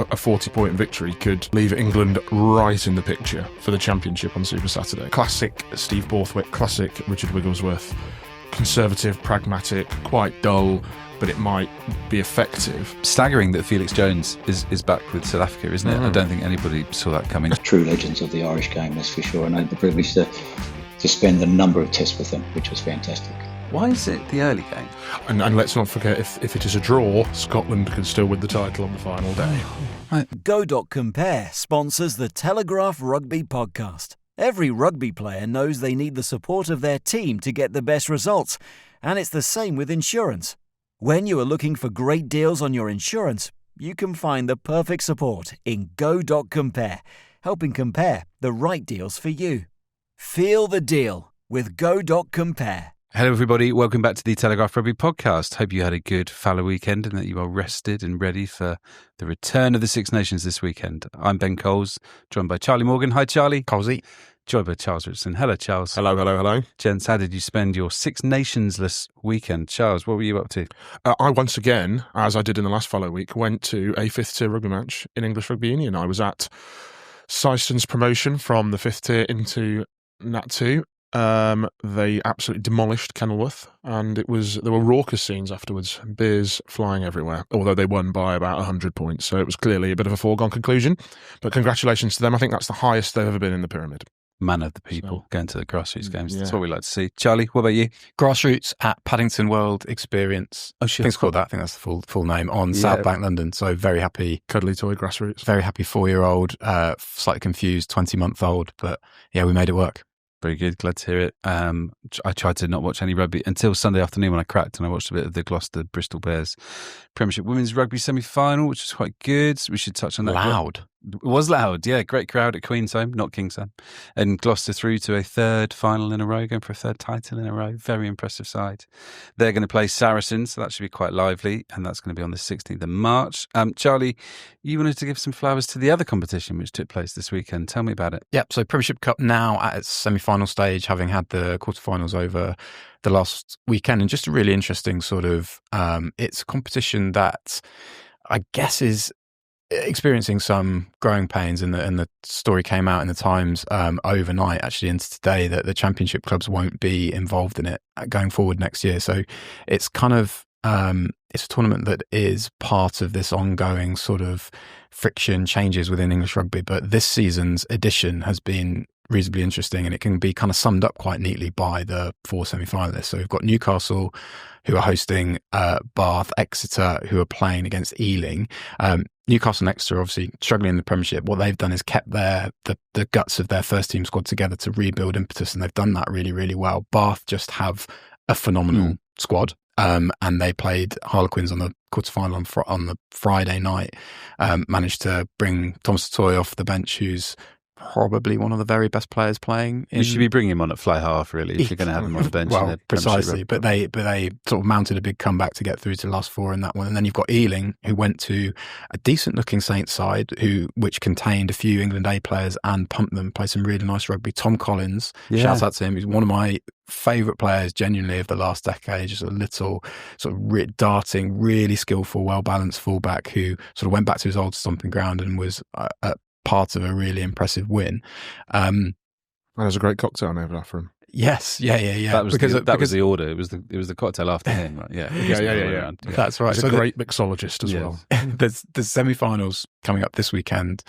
a 40-point victory could leave England right in the picture for the championship on Super Saturday. Classic Steve Borthwick, classic Richard Wigglesworth. Conservative, pragmatic, quite dull, but it might be effective. Staggering that Felix Jones is back with South Africa, isn't it? I don't think anybody saw that coming. True legends of the Irish game, that's for sure. And I had the privilege to spend a number of tests with them, which was fantastic. Why is it the early game? And let's not forget, if it is a draw, Scotland can still win the title on the final day. Go.compare sponsors the Telegraph Rugby podcast. Every rugby player knows they need the support of their team to get the best results, and it's the same with insurance. When you are looking for great deals on your insurance, you can find the perfect support in Go.compare, helping compare the right deals for you. Feel the deal with Go.compare. Hello everybody, welcome back to the Telegraph Rugby podcast. Hope you had a good fallow weekend and that you are rested and ready for the return of the Six Nations this weekend. I'm Ben Coles, joined by Charlie Morgan. Hi Charlie. Colesy. Joined by Charles Richardson. Hello Charles. Hello. Gents, how did you spend your Six Nations-less weekend? Charles, what were you up to? I once again, as I did in the last fallow week, went to a fifth tier rugby match in English Rugby Union. I was at Syston's promotion from the fifth tier into Nat 2. They absolutely demolished Kenilworth, and there were raucous scenes afterwards, beers flying everywhere, although they won by about 100 points, so it was clearly a bit of a foregone conclusion. But congratulations to them. I think that's the highest they've ever been in the pyramid. Man of the people, going to the grassroots games. That's what we like to see. Charlie, what about you? Grassroots at Paddington World Experience. Oh, sure. I think it's called that. I think that's the full name, on South Bank, London. So very happy. Cuddly toy grassroots. Very happy 4-year-old, slightly confused 20-month-old. But yeah, we made it work. Very good, glad to hear it. I tried to not watch any rugby until Sunday afternoon when I cracked and I watched a bit of the Gloucester Bristol Bears Premiership Women's Rugby semi-final, which was quite good. We should touch on that. Loud. It was loud, yeah. Great crowd at Queen's Home, not King's Home. And Gloucester through to a third final in a row, going for a third title in a row. Very impressive side. They're going to play Saracens, so that should be quite lively. And that's going to be on the 16th of March. Charlie, you wanted to give some flowers to the other competition which took place this weekend. Tell me about it. Yep, so Premiership Cup now at its semi-final stage, having had the quarterfinals over the last weekend. And just a really interesting sort of, it's a competition that I guess is experiencing some growing pains, and the story came out in the Times overnight, actually into today, that the championship clubs won't be involved in it going forward next year. So it's kind of it's a tournament that is part of this ongoing sort of friction, changes within English rugby. But this season's edition has been reasonably interesting, and it can be kind of summed up quite neatly by the 4 semi-finalists. So we've got Newcastle, who are hosting Bath, Exeter, who are playing against Ealing. Newcastle and Exeter are obviously struggling in the Premiership. What they've done is kept the guts of their first team squad together to rebuild impetus, and they've done that really, really well. Bath just have a phenomenal squad. And they played Harlequins on the quarterfinal on the Friday night. Managed to bring Thomas Toy off the bench, who's probably one of the very best players playing. You should be bringing him on at fly half, really, if you're going to have him on the bench. Well, precisely. But they sort of mounted a big comeback to get through to the last 4 in that one. And then you've got Ealing, who went to a decent-looking Saints side, which contained a few England A players and pumped them, played some really nice rugby. Tom Collins, shout out to him. He's one of my favourite players, genuinely, of the last decade. Just a little sort of darting, really skillful, well-balanced fullback who sort of went back to his old stomping ground and was part of a really impressive win. There's a great cocktail named after him. Yes, yeah. That was the order. It was the cocktail after him, right? Yeah. That's right. He's a great mixologist as well. There's semi-finals coming up this weekend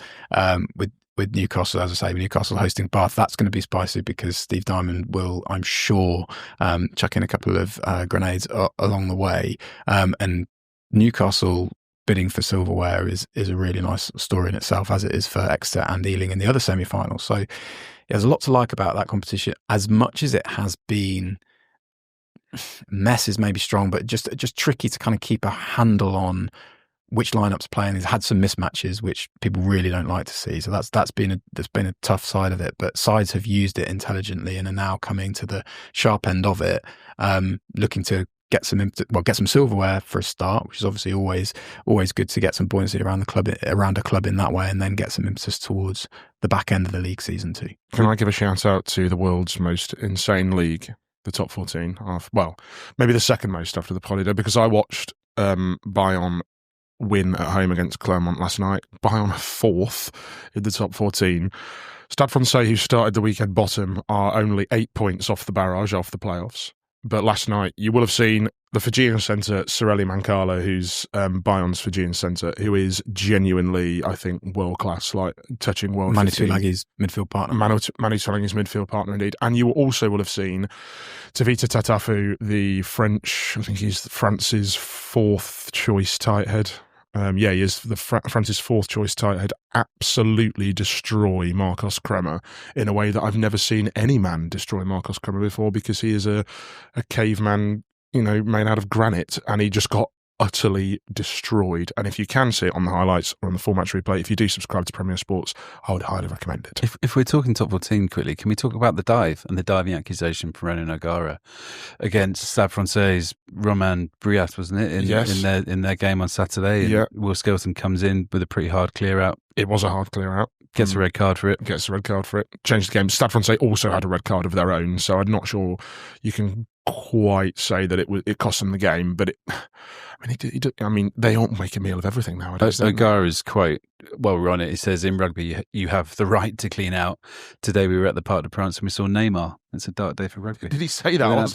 with Newcastle, as I say, Newcastle hosting Bath. That's going to be spicy because Steve Diamond will, I'm sure, chuck in a couple of grenades along the way. And Newcastle bidding for silverware is a really nice story in itself, as it is for Exeter and Ealing in the other semi-finals. So there's a lot to like about that competition, as much as it has been, mess is maybe strong, but just tricky to kind of keep a handle on which lineups playing. It's had some mismatches, which people really don't like to see. So that's been a tough side of it. But sides have used it intelligently and are now coming to the sharp end of it, looking to get some silverware for a start, which is obviously always good to get some buoyancy around a club in that way, and then get some impetus towards the back end of the league season too. Can I give a shout out to the world's most insane league, the top 14? Well, maybe the second most after the Polido, because I watched Bayonne win at home against Clermont last night, Bayonne 4th in the top 14. Stade Francais, who started the weekend bottom, are only 8 points off the barrage, off the playoffs. But last night, you will have seen the Fijian centre, Sorelli Mankala, who's Bayonne's Fijian centre, who is genuinely, I think, world-class, like touching world. Manu Tulagi's midfield partner. Manu Tulagi's midfield partner, indeed. And you also will have seen Tavita Tatafu, the French, I think he's France's fourth choice tight head. He is France's fourth choice tight head, absolutely destroy Marcos Kremer in a way that I've never seen any man destroy Marcos Kremer before, because he is a caveman, made out of granite, and he just got utterly destroyed. And if you can see it on the highlights or on the full match replay, if you do subscribe to Premier Sports, I would highly recommend it. If we're talking top 14 quickly, can we talk about the dive and the diving accusation from Renan O'Gara against Stade Francais' Romain Briat, wasn't it? Yes. In their game on Saturday. And Will Skelton comes in with a pretty hard clear out. It was a hard clear out. Gets a red card for it. Changed the game. Stade Francais also had a red card of their own, so I'm not sure you can quite say that it cost them the game, but they don't make a meal of everything nowadays. O'Gara's quote, while we're on it, he says, in rugby, you have the right to clean out. Today we were at the Parc des Princes and we saw Neymar. It's a dark day for rugby. Did he say that? Neymar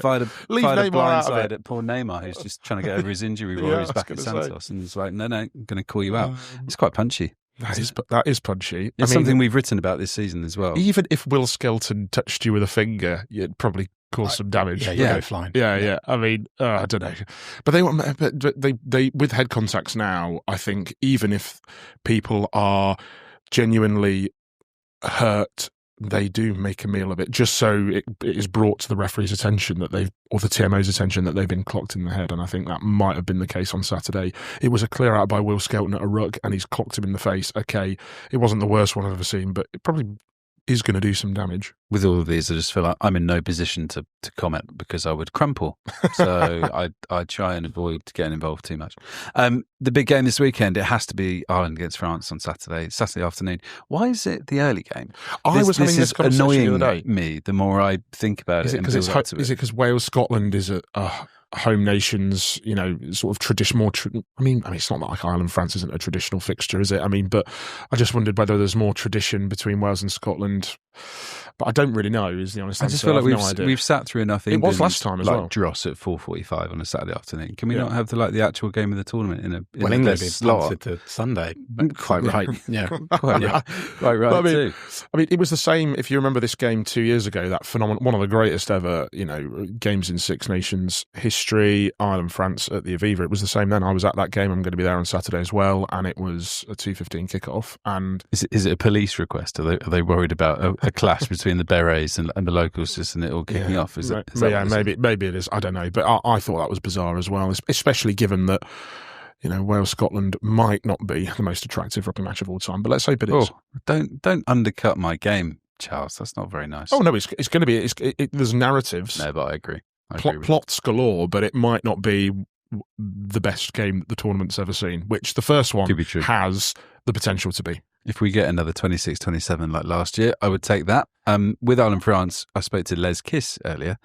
fired a blindside at poor Neymar, who's just trying to get over his injury while he's back at Santos. And he's like, no, I'm going to call you out. It's quite punchy. That is punchy. It's something we've written about this season as well. Even if Will Skelton touched you with a finger, you'd probably cause some damage. Go flying. Yeah. I mean, I don't know, but they with head contacts now, I think even if people are genuinely hurt, they do make a meal of it, just so it is brought to the referee's attention or the TMO's attention that they've been clocked in the head. And I think that might have been the case on Saturday. It was a clear out by Will Skelton at a ruck, and he's clocked him in the face. Okay, it wasn't the worst one I've ever seen, but it probably is going to do some damage. With all of these, I just feel like I'm in no position to comment because I would crumple. So I try and avoid getting involved too much. The big game this weekend, it has to be Ireland against France on Saturday afternoon. Why is it the early game? I was having this conversation annoying the other day. Me the more I think about it. Is it because Wales Scotland is a home nations, sort of traditional? It's not like Ireland France isn't a traditional fixture, is it? But I just wondered whether there's more tradition between Wales and Scotland. But I don't really know, is the honest answer. I just feel like we've sat through enough England. It was last time as well. Dross at 4:45 on a Saturday afternoon. Can we not have the actual game of the tournament in England slot to Sunday? Quite right. Yeah, quite right. Too. It was the same. If you remember this game 2 years ago, that phenomenal, one of the greatest ever, games in Six Nations history, Ireland France at the Aviva. It was the same then. I was at that game. I'm going to be there on Saturday as well, and it was a 2:15 kickoff. And is it a police request? Are they worried about a clash between the Berets and the locals, just and it all kicking off? Maybe it is. I don't know, but I thought that was bizarre as well, especially given that Wales Scotland might not be the most attractive rugby match of all time. But let's hope it is. Don't undercut my game, Charles. That's not very nice. Oh no, it's going to be. There's narratives. No, but I agree. Plots galore, but it might not be the best game that the tournament's ever seen. Which the first one has the potential to be. If we get another 26-27 like last year, I would take that. With Ireland France, I spoke to Les Kiss earlier,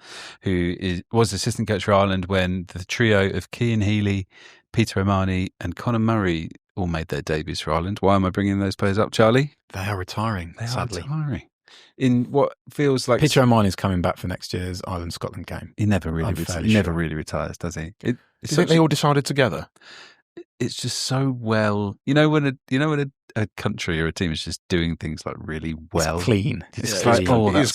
who was assistant coach for Ireland when the trio of Cian Healy, Peter O'Mahony and Conor Murray all made their debuts for Ireland. Why am I bringing those players up, Charlie? They are retiring, sadly. In what feels like... Peter O'Mahony's coming back for next year's Ireland-Scotland game. He never really retires, does he? Do you think they all decided together? It's just so well... when a country or a team is just doing things like really well. It's clean. It's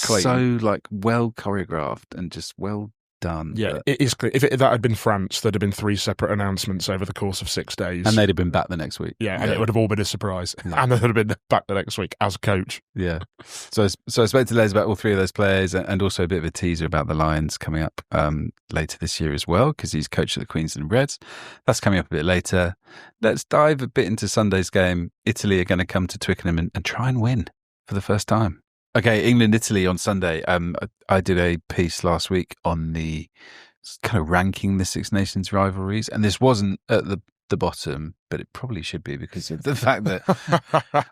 clean. So well choreographed and just well done. Yeah, it is clear. If that had been France, there'd have been 3 separate announcements over the course of 6 days. And they'd have been back the next week. Yeah, and it would have all been a surprise. Yeah. And they'd have been back the next week as coach. Yeah. So I spoke to Les about all 3 of those players and also a bit of a teaser about the Lions coming up later this year as well, because he's coach of the Queensland Reds. That's coming up a bit later. Let's dive a bit into Sunday's game. Italy are going to come to Twickenham and try and win for the first time. Okay, England-Italy on Sunday. I did a piece last week on the kind of ranking the Six Nations rivalries, and this wasn't at the bottom, but it probably should be because of the fact that,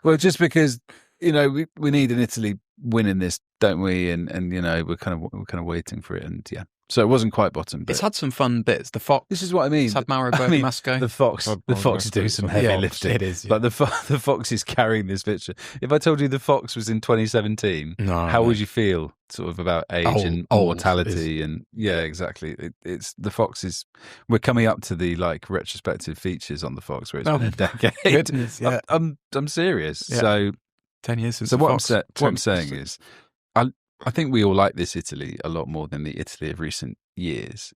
well, just because we need an Italy winning this, don't we? And we're kind of waiting for it, and yeah, So it wasn't quite bottom. But It's had some fun bits. The Fox. this is what I mean. It's had Mauro Masco. The Fox is doing some heavy lifting. It is. Like the Fox is carrying this picture. If I told you the Fox was in 2017, how would you feel sort of about age and mortality? And yeah, exactly. It's the Fox is. We're coming up to the like retrospective features on the Fox where it's been a decade. Goodness, yeah. I'm serious. Yeah. So 10 years since. So the what Fox. I'm saying is, I think we all like this Italy a lot more than the Italy of recent years.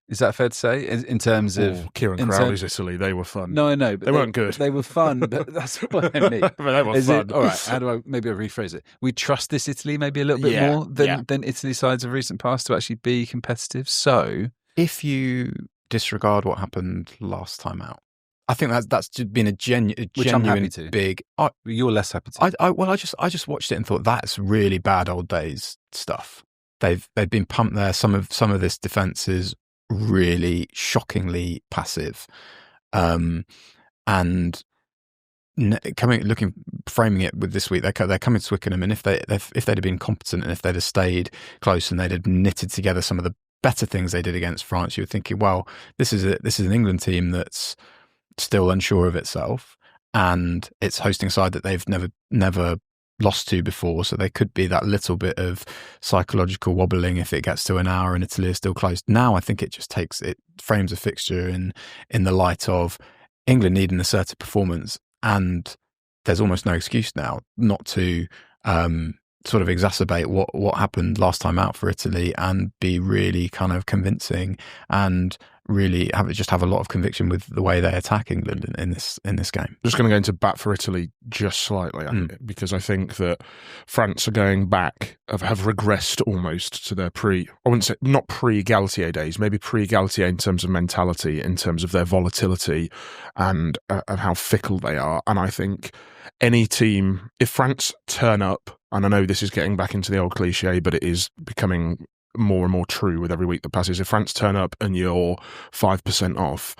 Is that fair to say? In terms of Kieran Crowley's Italy, they were fun. No, I know, but they weren't good. They were fun, but that's what I mean. But they were fun. All right, how do I maybe rephrase it? We trust this Italy maybe a little bit more than Italy sides of recent past to actually be competitive. So, if you disregard what happened last time out, I think that's been a genuine I'm happy to. Big. You're less happy to. I just watched it and thought that's really bad old days stuff. They've been pumped there. Some of this defence is really shockingly passive, and framing it with this week, they're coming to Twickenham, and if they'd have been competent and if they'd have stayed close and they'd have knitted together some of the better things they did against France, you were thinking, well, this is an England team that's still unsure of itself, and it's hosting a side that they've never lost to before, so there could be that little bit of psychological wobbling if it gets to an hour and Italy is still close. Now I think it frames a fixture in the light of England need an assertive performance, and there's almost no excuse now not to sort of exacerbate what happened last time out for Italy and be really kind of convincing and really have a lot of conviction with the way they attack England in this game. I'm just going to go into bat for Italy just slightly because I think that France are going back, have regressed almost to their I wouldn't say not pre-Galtier days, maybe pre-Galtier in terms of mentality, in terms of their volatility and of how fickle they are. And I think any team, if France turn up, and I know this is getting back into the old cliche, but it is becoming more and more true with every week that passes. If France turn up and you're 5% off,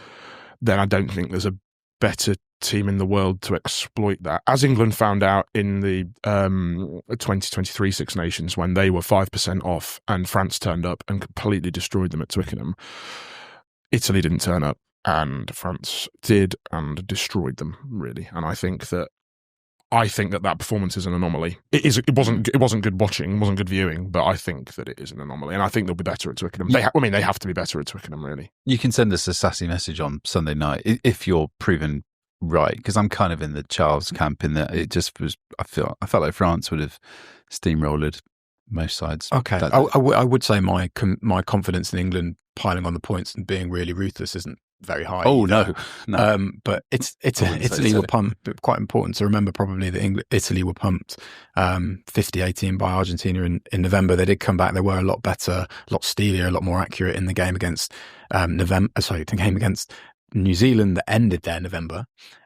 then I don't think there's a better team in the world to exploit that. As England found out in the 2023 Six Nations when they were 5% off and France turned up and completely destroyed them at Twickenham, Italy didn't turn up and France did and destroyed them, really. And I think that performance is an anomaly. It wasn't good watching, wasn't good viewing, but I think that it is an anomaly, and I think they'll be better at Twickenham. They have to be better at Twickenham, really. You can send us a sassy message on Sunday night if you're proven right, because I'm kind of in the Charles camp in that it just was. I felt like France would have steamrolled most sides. Okay, I would say my confidence in England piling on the points and being really ruthless isn't very high. Oh either. No. But Italy were pumped. Quite important to remember probably that Italy were pumped 50-18 by Argentina in November. They did come back. They were a lot better, a lot steelier, a lot more accurate in the game against the game against New Zealand that ended there in November.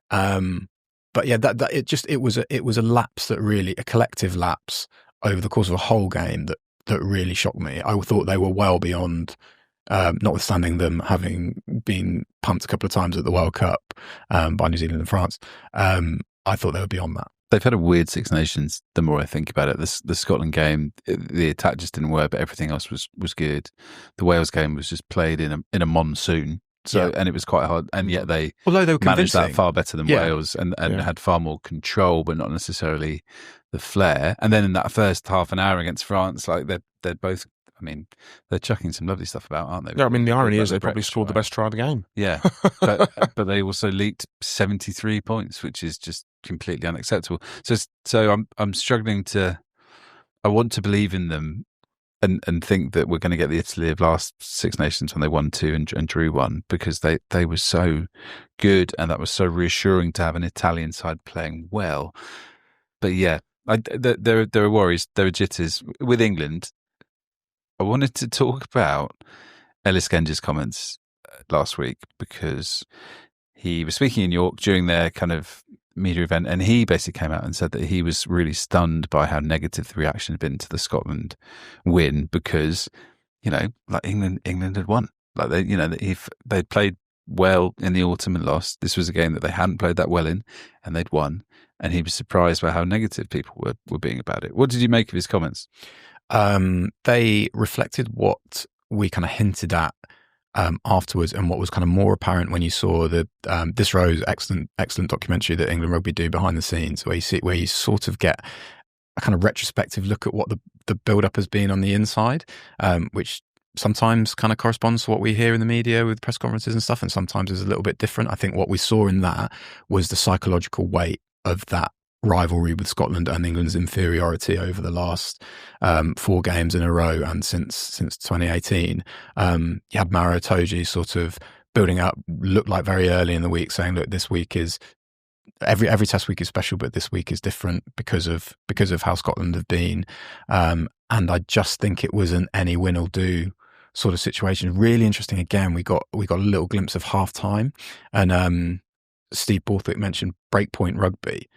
But yeah, it was a lapse that really, a collective lapse over the course of a whole game that really shocked me. I thought they were well beyond. Notwithstanding them having been pumped a couple of times at the World Cup by New Zealand and France, I thought they were beyond that. They've had a weird Six Nations. The more I think about it, the Scotland game, the attack just didn't work, but everything else was good. The Wales game was just played in a monsoon, and it was quite hard. And yet they were managed that far better than Wales and had far more control, but not necessarily the flair. And then in that first half an hour against France, like they're both. I mean, they're chucking some lovely stuff about, aren't they? Yeah, I mean, the irony is they probably scored the best try of the game. Yeah, but they also leaked 73 points, which is just completely unacceptable. So I'm struggling to. I want to believe in them and think that we're going to get the Italy of last Six Nations when they won 2 and drew 1 because they were so good and that was so reassuring to have an Italian side playing well. But yeah, there are worries, there are jitters with England. I wanted to talk about Ellis Genge's comments last week because he was speaking in York during their kind of media event and he basically came out and said that he was really stunned by how negative the reaction had been to the Scotland win because, like England had won. Like they'd played well in the autumn and lost. This was a game that they hadn't played that well in and they'd won. And he was surprised by how negative people were being about it. What did you make of his comments? They reflected what we kind of hinted at afterwards, and what was kind of more apparent when you saw the This Row's excellent documentary that England Rugby do behind the scenes, where you sort of get a kind of retrospective look at what the build-up has been on the inside, which sometimes kind of corresponds to what we hear in the media with press conferences and stuff, and sometimes is a little bit different. I think what we saw in that was the psychological weight of that rivalry with Scotland and England's inferiority over the last 4 games in a row and since 2018. You had Maro Itoje sort of building up, looked like very early in the week, saying, look, this week is every test week is special, but this week is different because of how Scotland have been. And I just think it was an any win or do sort of situation. Really interesting. Again, we got a little glimpse of half time, and Steve Borthwick mentioned breakpoint rugby,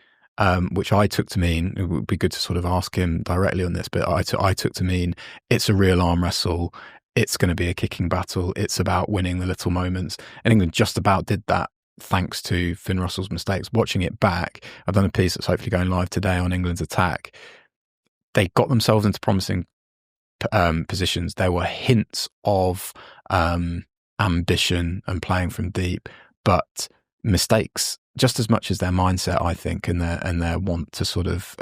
which I took to mean, it would be good to sort of ask him directly on this, but I took to mean it's a real arm wrestle. It's going to be a kicking battle. It's about winning the little moments. And England just about did that thanks to Finn Russell's mistakes. Watching it back, I've done a piece that's hopefully going live today on England's attack. They got themselves into promising positions. There were hints of ambition and playing from deep, but mistakes just as much as their mindset, I think, and their want to sort of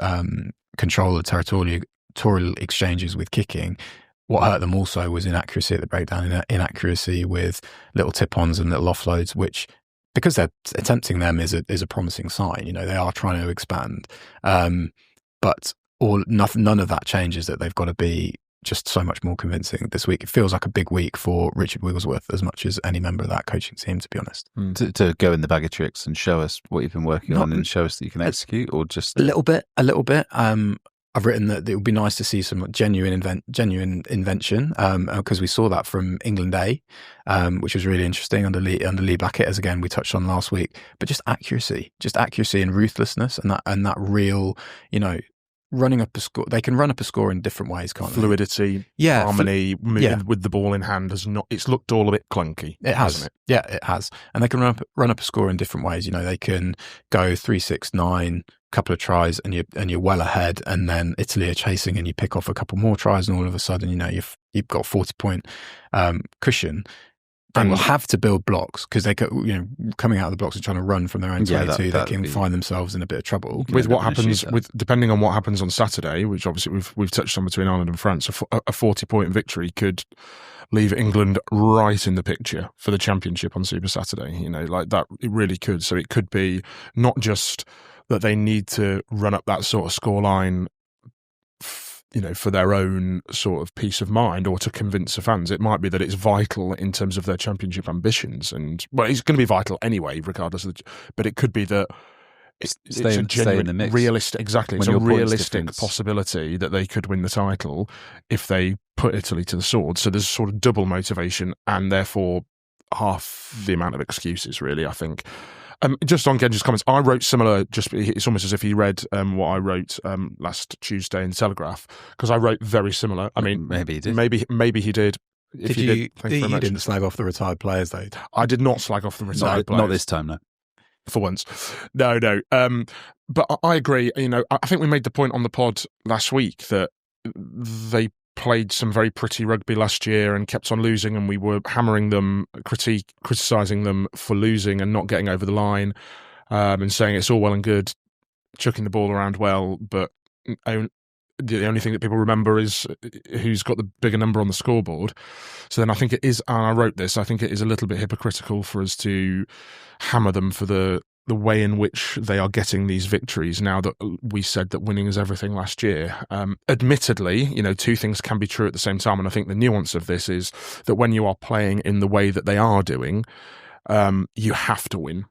control the territorial exchanges with kicking. What hurt them also was inaccuracy at the breakdown, inaccuracy with little tip-ons and little offloads, which, because they're attempting them, is a promising sign. You know, they are trying to expand, but none of that changes that they've got to be just so much more convincing this week. It feels like a big week for Richard Wigglesworth as much as any member of that coaching team, to be honest. To go in the bag of tricks and show us what you've been working on and show us that you can execute, or just a little bit. I've written that it would be nice to see some genuine invention, because we saw that from England A, which was really interesting under Lee Blackett, as again we touched on last week. But just accuracy and ruthlessness, and that real, you know, running up a score. They can run up a score in different ways, can't they? Fluidity, harmony, moving with the ball in hand has not. It's looked all a bit clunky. It has, hasn't it? Yeah, it has. And they can run up a score in different ways. You know, they can go 3-6-9. Couple of tries and you're well ahead, and then Italy are chasing and you pick off a couple more tries, and all of a sudden, you know, you've got 40-point cushion. They will have to build blocks because they, you know, coming out of the blocks and trying to run from their own 22, they can find themselves in a bit of trouble. With what happens, depending on what happens on Saturday, which obviously we've touched on between Ireland and France, a 40-point victory could leave England right in the picture for the championship on Super Saturday. You know, like that, it really could. So it could be not just that they need to run up that sort of scoreline, you know, for their own sort of peace of mind or to convince the fans. It might be that it's vital in terms of their championship ambitions, and well, it's going to be vital anyway, regardless of but it could be that it's a genuine, realistic, exactly. It's a realistic possibility that they could win the title if they put Italy to the sword. So there's sort of double motivation, and therefore half the amount of excuses, really, I think. Just on Genji's comments, I wrote similar. It's almost as if he read what I wrote last Tuesday in the Telegraph, because I wrote very similar. I mean, maybe he did. Maybe he did. If you did, thank you very much. Didn't slag off the retired players, though. I did not slag off the retired players. Not this time, no. For once, no. But I agree. You know, I think we made the point on the pod last week that they played some very pretty rugby last year and kept on losing, and we were hammering them, criticising them for losing and not getting over the line, and saying it's all well and good chucking the ball around well, but the only thing that people remember is who's got the bigger number on the scoreboard. So then I think it is, and I wrote this, I think it is a little bit hypocritical for us to hammer them for the way in which they are getting these victories now that we said that winning is everything last year. Admittedly, you know, two things can be true at the same time, and I think the nuance of this is that when you are playing in the way that they are doing, you have to win.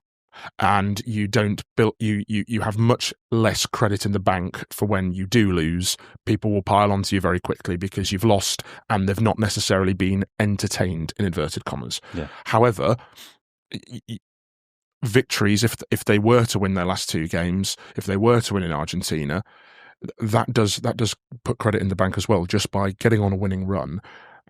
And you don't build. You have much less credit in the bank for when you do lose. People will pile onto you very quickly because you've lost and they've not necessarily been entertained, in inverted commas. Yeah. However, victories, if they were to win their last 2 games, if they were to win in Argentina, that does put credit in the bank as well, just by getting on a winning run.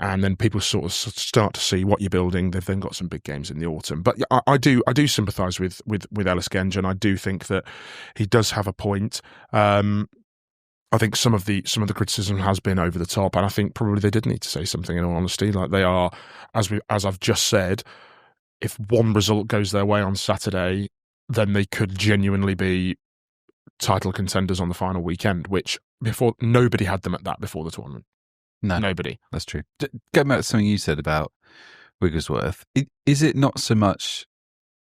And then people sort of start to see what you're building. They've then got some big games in the autumn. But I do sympathise with Ellis Genge, and I do think that he does have a point. I think some of the criticism has been over the top, and I think probably they did need to say something. In all honesty, like they are, as I've just said, if one result goes their way on Saturday, then they could genuinely be title contenders on the final weekend. Which before nobody had them at that before the tournament. No, nobody. That's true. Going back to something you said about Wigglesworth, is it not so much?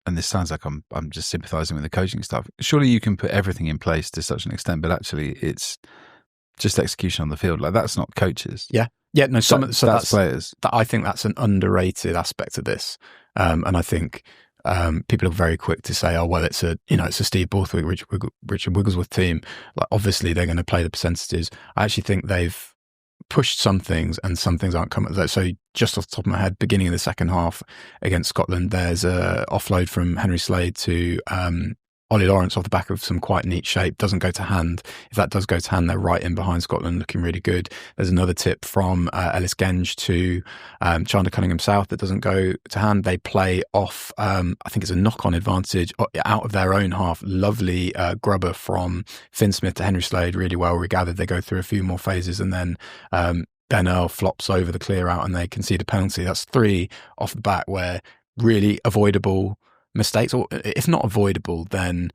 And this sounds like I'm just sympathising with the coaching staff. Surely you can put everything in place to such an extent, but actually it's just execution on the field. Like that's not coaches. Yeah. No. That's players. I think that's an underrated aspect of this, and I think people are very quick to say, "Oh, well, it's a Steve Borthwick, Richard Wigglesworth team." Like obviously they're going to play the percentages. I actually think they've pushed some things and some things aren't coming. So just off the top of my head, beginning of the second half against Scotland, there's a offload from Henry Slade to Ollie Lawrence off the back of some quite neat shape. Doesn't go to hand. If that does go to hand, they're right in behind Scotland, looking really good. There's another tip from Ellis Genge to Chandler Cunningham South that doesn't go to hand. They play off, I think it's a knock-on advantage out of their own half. Lovely grubber from Finn Smith to Henry Slade, really well regathered. They go through a few more phases and then Ben Earl flops over the clear out and they concede a penalty. That's 3 off the bat where really avoidable mistakes, or if not avoidable, then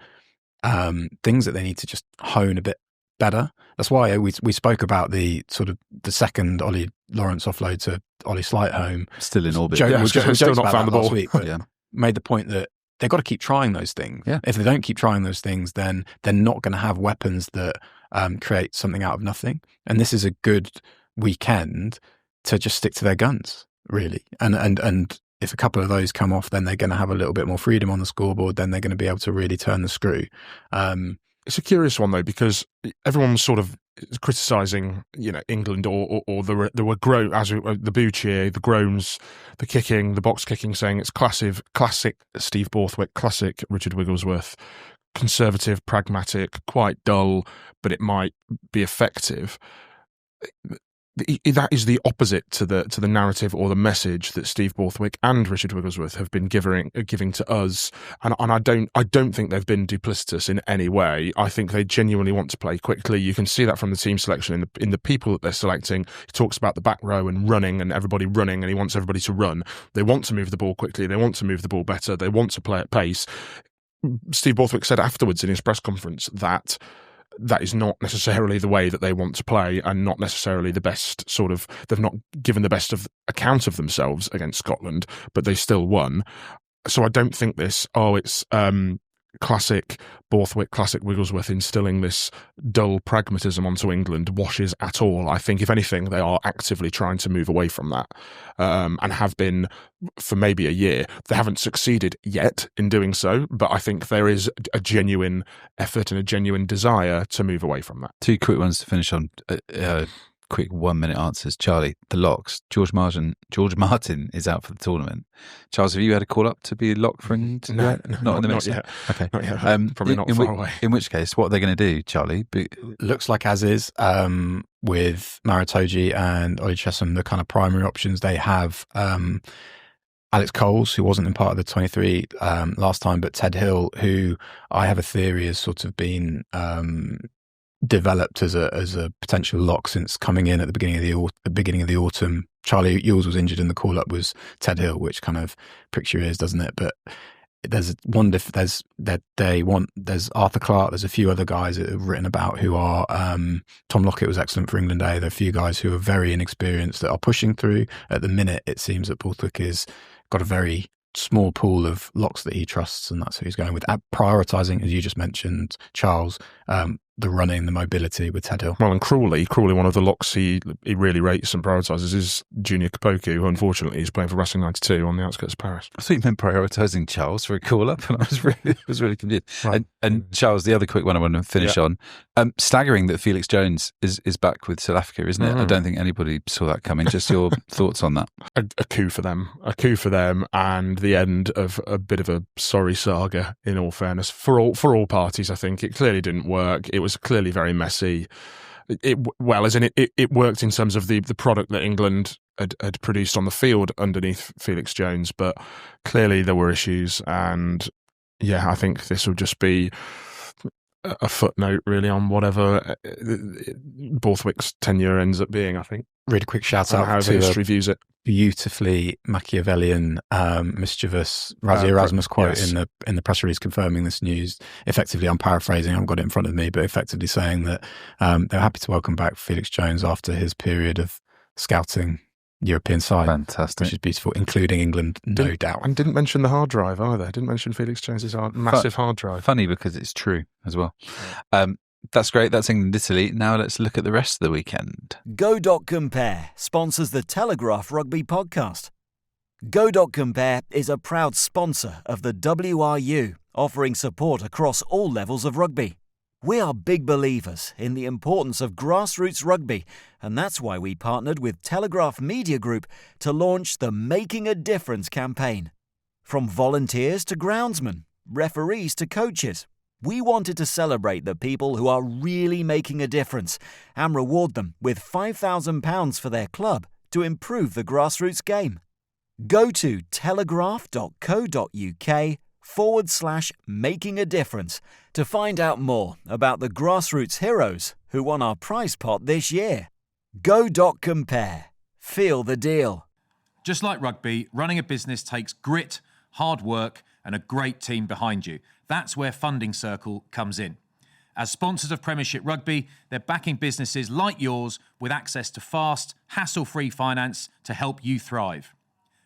things that they need to just hone a bit better. That's why we spoke about the sort of the second Ollie Lawrence offload to Ollie Slightholme. Still in orbit. Still not found the ball. Last week, but made the point that they've got to keep trying those things. Yeah. If they don't keep trying those things, then they're not going to have weapons that create something out of nothing. And this is a good weekend to just stick to their guns, really. And if a couple of those come off, then they're going to have a little bit more freedom on the scoreboard. Then they're going to be able to really turn the screw. It's a curious one though, because everyone was sort of criticising, England or there were the boo cheer, the groans, the kicking, the box kicking, saying it's classic Steve Borthwick, classic Richard Wigglesworth, conservative, pragmatic, quite dull, but it might be effective. That is the opposite to the narrative or the message that Steve Borthwick and Richard Wigglesworth have been giving to us, and I don't think they've been duplicitous in any way. I think they genuinely want to play quickly. You can see that from the team selection in the people that they're selecting. He talks about the back row and running and everybody running, and he wants everybody to run. They want to move the ball quickly. They want to move the ball better. They want to play at pace. Steve Borthwick said afterwards in his press conference that is not necessarily the way that they want to play, and not necessarily the best they've not given the best of account of themselves against Scotland, but they still won. So I don't think it's classic Borthwick, classic Wigglesworth instilling this dull pragmatism onto England washes at all. I think if anything, they are actively trying to move away from that, and have been for maybe a year. They haven't succeeded yet in doing so, but I think there is a genuine effort and a genuine desire to move away from that. 2 quick ones to finish on. Quick 1-minute answers. Charlie, the locks. George Martin is out for the tournament. Charles, have you had a call up to be a lock for England? No, not in the mix yet. Okay, not yet. Probably not far away. In which case, what are they going to do, Charlie? Looks like as is with Maritoji and Ollie Chesham, the kind of primary options they have. Alex Coles, who wasn't in part of the 23 last time, but Ted Hill, who I have a theory has sort of been developed as a potential lock since coming in at the beginning of the autumn. Charlie Ewells was injured and the call up was Ted Hill, which kind of pricks your ears, doesn't it? But there's Arthur Clark, there's a few other guys that have written about who are Tom Lockett was excellent for England A. There are a few guys who are very inexperienced that are pushing through. At the minute it seems that Borthwick has got a very small pool of locks that he trusts, and that's who he's going with. Prioritising, as you just mentioned, Charles, the running, the mobility with Ted Hill. Well, and Crawley, one of the locks he really rates and prioritises is Junior Kapoku, who unfortunately is playing for Racing 92 on the outskirts of Paris. I thought you meant prioritising Charles for a call-up, and I was really confused. Right. And Charles, the other quick one I want to finish on. Staggering that Felix Jones is back with South Africa, isn't it? I don't think anybody saw that coming. Just your thoughts on that. A coup for them, and the end of a bit of a sorry saga, in all fairness, for all parties. I think it clearly didn't work. It was clearly very messy. It worked in terms of the product that England had produced on the field underneath Felix Jones, but clearly there were issues. And yeah, I think this will just be a footnote really on whatever Borthwick's tenure ends up being, I think. Really quick shout And out how to history views it. Beautifully Machiavellian, mischievous Razzie Erasmus quote yes. in the press release confirming this news. Effectively, I'm paraphrasing, I haven't got it in front of me, but effectively saying that they're happy to welcome back Felix Jones after his period of scouting European side. Fantastic. Which is beautiful, including England, no doubt. And didn't mention the hard drive either. Didn't mention Felix Jones's massive hard drive. Funny because it's true as well. That's great. That's England, Italy. Now let's look at the rest of the weekend. Go.Compare sponsors the Telegraph Rugby podcast. Go.Compare is a proud sponsor of the WRU, offering support across all levels of rugby. We are big believers in the importance of grassroots rugby, and that's why we partnered with Telegraph Media Group to launch the Making a Difference campaign. From volunteers to groundsmen, referees to coaches, we wanted to celebrate the people who are really making a difference and reward them with £5,000 for their club to improve the grassroots game. Go to telegraph.co.uk/making a difference to find out more about the grassroots heroes who won our prize pot this year. Go.Compare. Feel the deal. Just like rugby, running a business takes grit, hard work, and a great team behind you. That's where Funding Circle comes in. As sponsors of Premiership Rugby, they're backing businesses like yours with access to fast, hassle-free finance to help you thrive.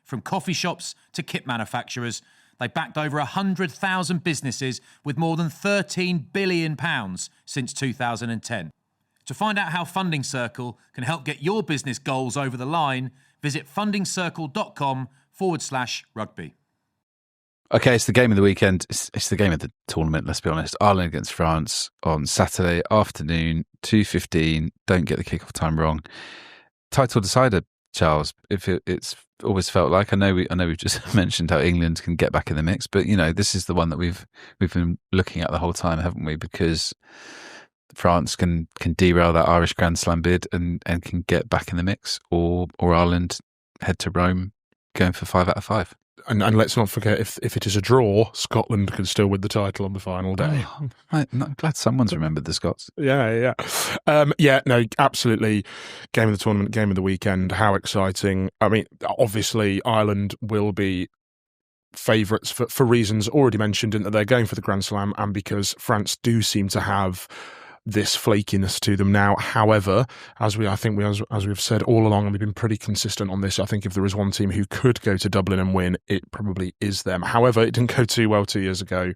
From coffee shops to kit manufacturers, they backed over 100,000 businesses with more than £13 billion since 2010. To find out how Funding Circle can help get your business goals over the line, visit fundingcircle.com/rugby. Okay, it's the game of the weekend. It's the game of the tournament, let's be honest. Ireland against France on Saturday afternoon, 2:15. Don't get the kickoff time wrong. Title decider, Charles. If it's always felt like, I know we've just mentioned how England can get back in the mix, but this is the one that we've been looking at the whole time, haven't we? Because France can derail that Irish Grand Slam bid and can get back in the mix, or Ireland head to Rome going for 5 out of 5. And let's not forget, if it is a draw, Scotland could still win the title on the final day. Oh, I'm glad someone's remembered the Scots. Yeah. No, absolutely. Game of the tournament, game of the weekend. How exciting. I mean, obviously, Ireland will be favourites for reasons already mentioned, in that they're going for the Grand Slam and because France do seem to have this flakiness to them now. However, as we've said all along, and we've been pretty consistent on this, I think if there is one team who could go to Dublin and win, it probably is them. However, it didn't go too well 2 years ago,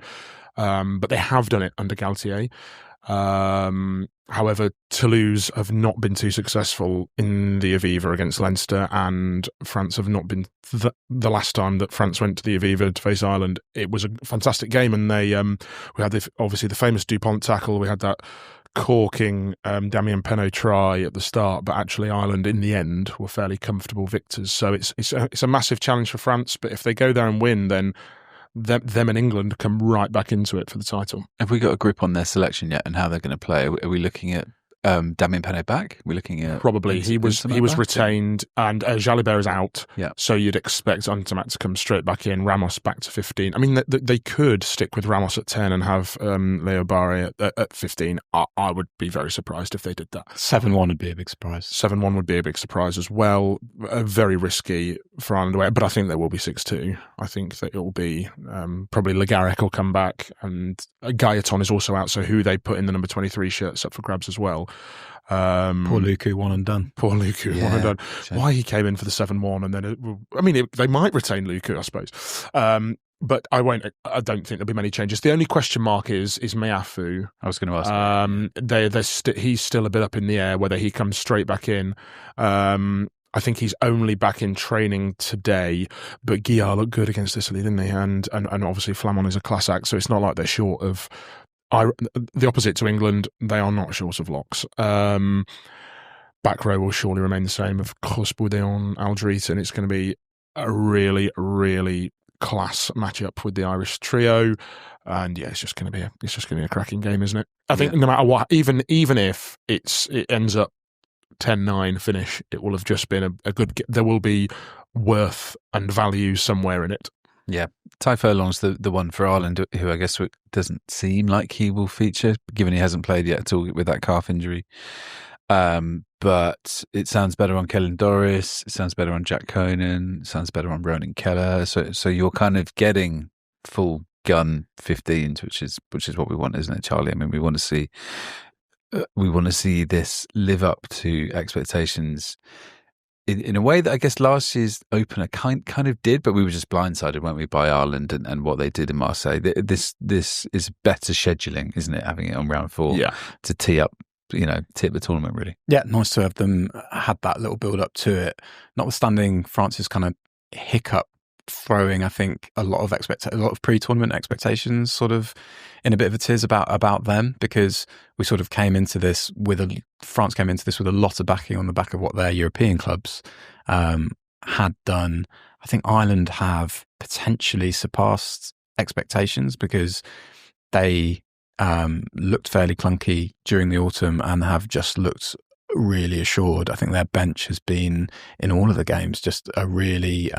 but they have done it under Galtier. However, Toulouse have not been too successful in the Aviva against Leinster, and France have not been. The last time that France went to the Aviva to face Ireland, it was a fantastic game, and they we had obviously the famous Dupont tackle. We had that corking Damien Penaud try at the start, but actually Ireland in the end were fairly comfortable victors. So it's a massive challenge for France, but if they go there and win, then them and England come right back into it for the title. Have we got a grip on their selection yet and how they're going to play? Are we looking at Damien Penaud back? We're looking at probably he was retained, and Jalibert is out. Yeah, so you'd expect Antamat to come straight back in. Ramos back to 15. I mean, they could stick with Ramos at 10 and have Leo Barre at 15. I would be very surprised if they did that. 7-1 would be a big surprise. 7-1 would be a big surprise as well. Very risky for Ireland away, but I think there will be 6-2. I think that it will be probably Le Garrec will come back, and Gaetan is also out. So who they put in the number 23 shirts up for grabs as well. Poor Luku, one and done. One and done. Sure. Why he came in for the 7-1 and then they might retain Luku, I suppose. But I don't think there'll be many changes. The only question mark is Meafu. I was going to ask. He's still a bit up in the air whether he comes straight back in. I think he's only back in training today, but Guillard looked good against Italy, didn't he? And obviously Flamand is a class act, so it's not like they're short of. The opposite to England, they are not short of locks. Back row will surely remain the same of Cross-Boudéon, Aldrit, and it's going to be a really, really class matchup with the Irish trio. And yeah, it's just going to be a cracking game, isn't it? I think no matter what, even if it ends up 10-9 finish, it will have just been a good. There will be worth and value somewhere in it. Yeah, Ty Furlong's the one for Ireland, who I guess doesn't seem like he will feature, given he hasn't played yet at all with that calf injury. But it sounds better on Kellen Doris. It sounds better on Jack Conan. It sounds better on Ronan Keller. So you're kind of getting full gun 15s, which is what we want, isn't it, Charlie? I mean, we want to see this live up to expectations in a way that I guess last year's opener kind of did, but we were just blindsided, weren't we, by Ireland and what they did in Marseille. This is better scheduling, isn't it? Having it on round 4 to tee up the tournament, really. Yeah, nice to have them had that little build up to it. Notwithstanding France's kind of hiccup, throwing, I think, a lot of pre-tournament expectations sort of in a bit of a tiz about them, because we sort of France came into this with a lot of backing on the back of what their European clubs had done. I think Ireland have potentially surpassed expectations because they looked fairly clunky during the autumn and have just looked really assured. I think their bench has been, in all of the games, just a really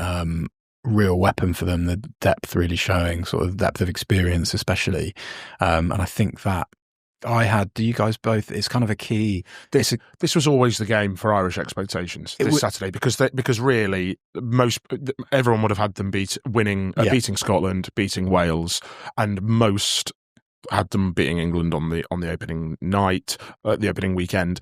real weapon for them, the depth really showing, sort of depth of experience especially. And I think that do you guys both, it's kind of a key. This was always the game for Irish expectations Saturday, because really everyone would have had them beating Scotland, beating Wales, and most had them beating England on the opening night, the opening weekend.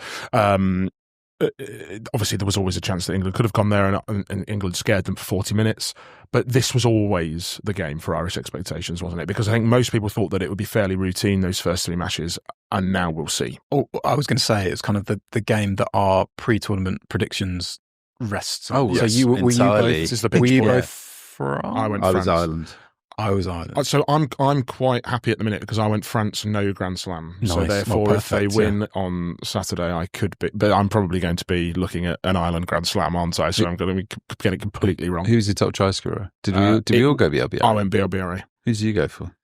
Obviously, there was always a chance that England could have gone there and England scared them for 40 minutes. But this was always the game for Irish expectations, wasn't it? Because I think most people thought that it would be fairly routine, those first 3 matches, and now we'll see. Oh, I was going to say it's kind of the game that our pre-tournament predictions rests on. Oh, yes, so were you both? This is the pitch were you point. both France? I went I France. was Ireland. I was Ireland. So I'm quite happy at the minute because I went France, no Grand Slam. Nice. So therefore, Well, if they win on Saturday, I could be. But I'm probably going to be looking at an Ireland Grand Slam, aren't I? So I'm going to be getting it completely wrong. Who's the top try scorer? Did we all go BLBR? I went BLBR. Who did you go for?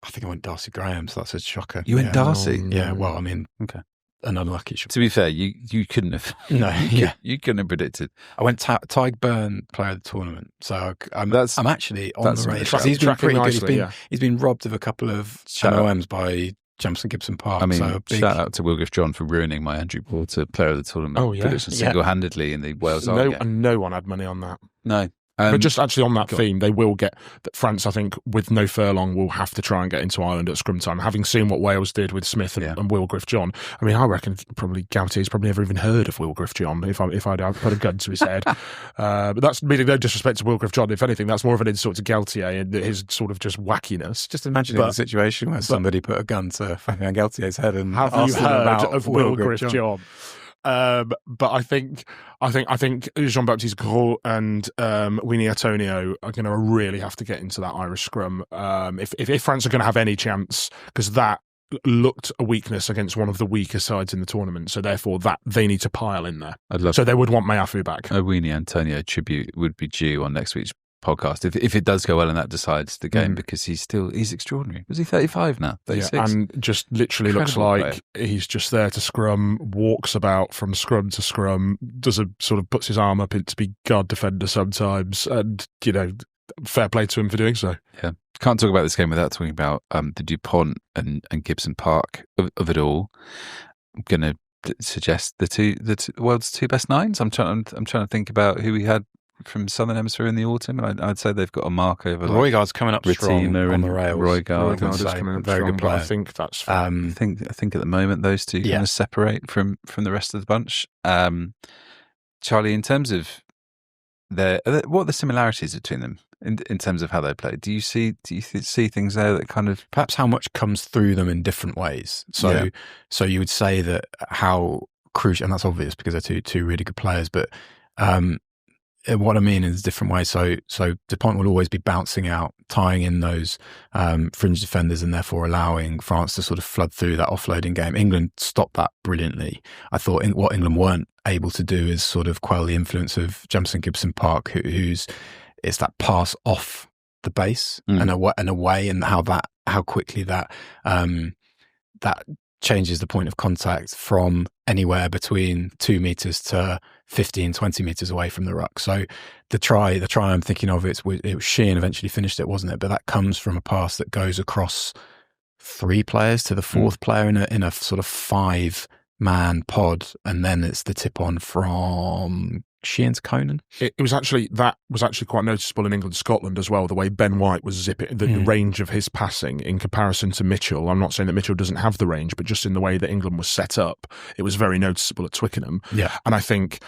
I think I went Darcy Graham, so that's a shocker. You went Darcy? Yeah, well, I mean, okay. An unlucky shot. To be fair, you couldn't have. No, you couldn't have predicted. I went Tyg Byrne, player of the tournament. So I'm actually on the race. He's been pretty good. He's been robbed of a couple of MOMs by Jamison Gibson Park. I mean, so shout out to Wilgriff John for ruining my Andrew Porter player of the tournament prediction single-handedly in the Wales game. And no one had money on that. No. But just actually on that theme, they will get France, I think, with no Furlong, will have to try and get into Ireland at scrum time. Having seen what Wales did with Smith and Wilgriff John, I mean, I reckon probably Gautier's probably never even heard of Wilgriff John if I'd put a gun to his head. But that's meaning no disrespect to Wilgriff John. If anything, that's more of an insult to Gautier and his sort of just wackiness. Just imagining the situation where somebody put a gun to Fabien Gautier's head and have you heard of Wilgriff John? But I think Jean-Baptiste Gros and Winnie Antonio are going to really have to get into that Irish scrum if France are going to have any chance, because that looked a weakness against one of the weaker sides in the tournament. So therefore, that they need to pile in there. So they would want Meafu back. A Winnie Antonio tribute would be due on next week's podcast if it does go well and that decides the game, because he's extraordinary. Was he 35 now? 36? Yeah, and just literally looks like he's just there to scrum, walks about from scrum to scrum, puts his arm up to be guard defender sometimes, and fair play to him for doing so. Yeah, can't talk about this game without talking about the DuPont and Gibson Park of it all. I'm going to suggest the world's 2 best 9s. I'm trying to think about who we had from Southern Hemisphere in the autumn, and I'd say they've got a mark over Roygaard's coming up strong on the rails. Roygaard is coming up very strong, good player. I think that's I think at the moment those two kind of separate from the rest of the bunch. Charlie, in terms of what are the similarities between them in terms of how they play? Do you see things there that kind of perhaps how much comes through them in different ways? So you would say that how crucial, and that's obvious because they're two really good players, but what I mean is different ways. So DuPont will always be bouncing out, tying in those fringe defenders, and therefore allowing France to sort of flood through that offloading game. England stopped that brilliantly. I thought what England weren't able to do is sort of quell the influence of Jamison Gibson Park, it's that pass off the base and away, and how quickly that changes the point of contact from anywhere between 2 meters to 15, 20 meters away from the ruck. So the try I'm thinking of, it was Cian eventually finished it, wasn't it? But that comes from a pass that goes across 3 players to the 4th player in a sort of 5-man pod, and then it's the tip on from Cian to Conor. That was actually quite noticeable in England, Scotland as well. The way Ben White was zipping the range of his passing in comparison to Mitchell. I'm not saying that Mitchell doesn't have the range, but just in the way that England was set up, it was very noticeable at Twickenham. Yeah, and I think.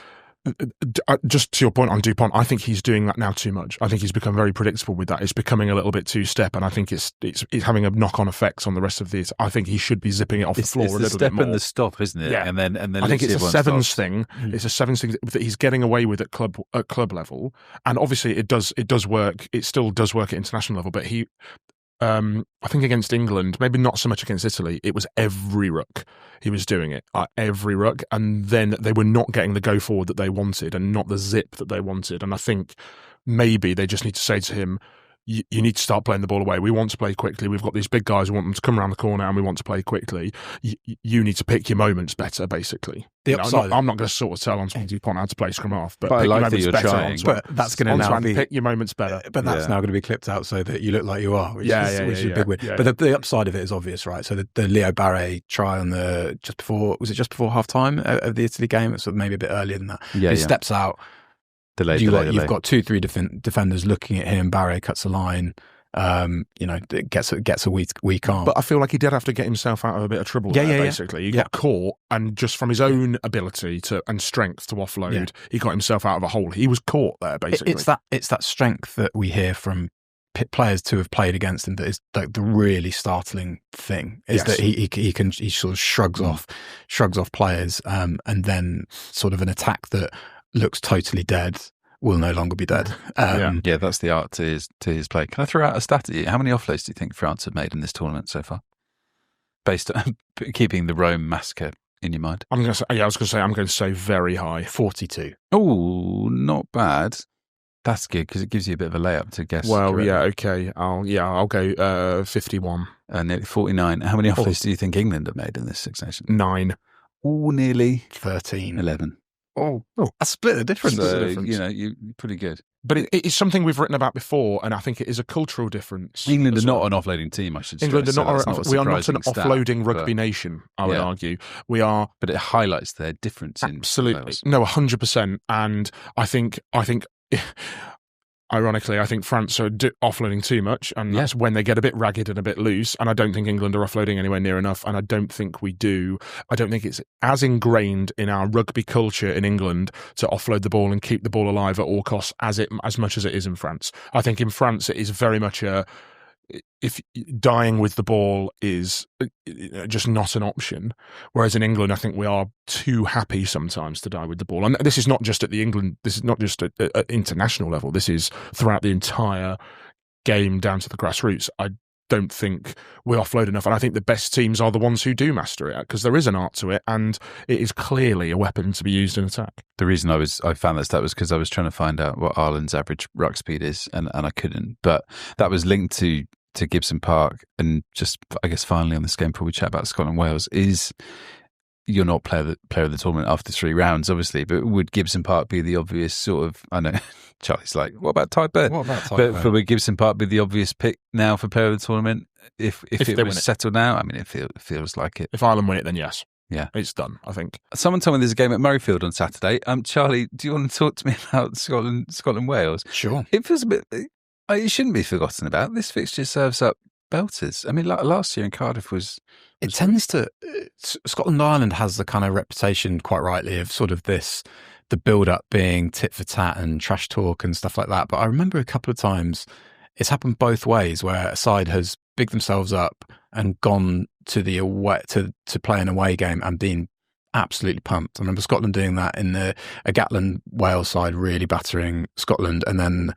Just to your point on Dupont, I think he's doing that now too much. I think he's become very predictable with that. It's becoming a little bit two-step, and I think it's having a knock-on effect on the rest of this. I think he should be zipping it off the floor a little bit more. It's the step and the stop, isn't it? Yeah. And then I think it's a sevens thing. It's a sevens thing that he's getting away with at club level, and obviously it does work. It still does work at international level, but he. I think against England, maybe not so much against Italy, it was every ruck. He was doing it at every ruck, and then they were not getting the go forward that they wanted and not the zip that they wanted. And I think maybe they just need to say to him, you need to start playing the ball away. We want to play quickly. We've got these big guys. We want them to come around the corner and we want to play quickly. You need to pick your moments better, basically. I'm not going to sort of tell Antoine Dupont how to play scrum half, but I like that you're trying. But that's going to now be pick your moments better. But that's now going to be clipped out so that you look like you are, which is a big win. Yeah, but the upside of it is obvious, right? So the Leo Barre try on just before half time of the Italy game? It's maybe a bit earlier than that. Yeah, he steps out. You've got 2-3 defenders looking at him. Barre cuts a line. Gets a weak arm. But I feel like he did have to get himself out of a bit of trouble basically. He got caught, and just from his own ability and strength to offload, he got himself out of a hole. He was caught there, basically. It's that strength that we hear from players who have played against him that is like the really startling thing, is that he sort of shrugs off players, and then sort of an attack that looks totally dead will no longer be dead. That's the art to his play. Can I throw out a stat at you? How many offloads do you think France have made in this tournament so far? Based on keeping the Rome massacre in your mind. I'm going to say very high. 42. Oh, not bad. That's good because it gives you a bit of a layup to guess. Well, correctly. okay. I'll go 51. Nearly 49. How many offloads do you think England have made in this Six Nations? 9. Oh, nearly 13. 11. Oh, a split of difference. So, you're pretty good. But it's something we've written about before, and I think it is a cultural difference. England are not an offloading team, I should say. England are not. We are not an offloading rugby nation, I would argue. We are. But it highlights their difference in absolutely. players. No, 100%. And I think ironically, I think France are offloading too much, and that's when they get a bit ragged and a bit loose. And I don't think England are offloading anywhere near enough, and I don't think we do. I don't think it's as ingrained in our rugby culture in England to offload the ball and keep the ball alive at all costs as much as it is in France. I think in France it is very much if dying with the ball is just not an option, whereas in England I think we are too happy sometimes to die with the ball. And this is not just at international level, this is throughout the entire game down to the grassroots. I don't think we offload enough, and I think the best teams are the ones who do master it, because there is an art to it and it is clearly a weapon to be used in attack. The reason I found that stat was because I was trying to find out what Ireland's average ruck speed is, and I couldn't, but that was linked to Gibson Park. And just, I guess, finally on this game before we chat about Scotland and Wales, is you're not player of the tournament after 3 rounds, obviously, but would Gibson Park be the obvious sort of, I know Charlie's like, what about Type Bet? But would Gibson Park be the obvious pick now for player of the tournament if it was settled now? I mean, it feels like it. If Ireland win it, then yes. Yeah. It's done, I think. Someone told me there's a game at Murrayfield on Saturday. Charlie, do you want to talk to me about Scotland Wales? Sure. It feels a bit... It shouldn't be forgotten about. This fixture serves up belters. I mean, last year in Cardiff was... It tends to... Scotland Ireland has the kind of reputation, quite rightly, of sort of the build-up being tit for tat and trash talk and stuff like that. But I remember a couple of times it's happened both ways, where a side has bigged themselves up and gone to the away to play an away game and been absolutely pumped. I remember Scotland doing that in a Gatland Wales side really battering Scotland, and then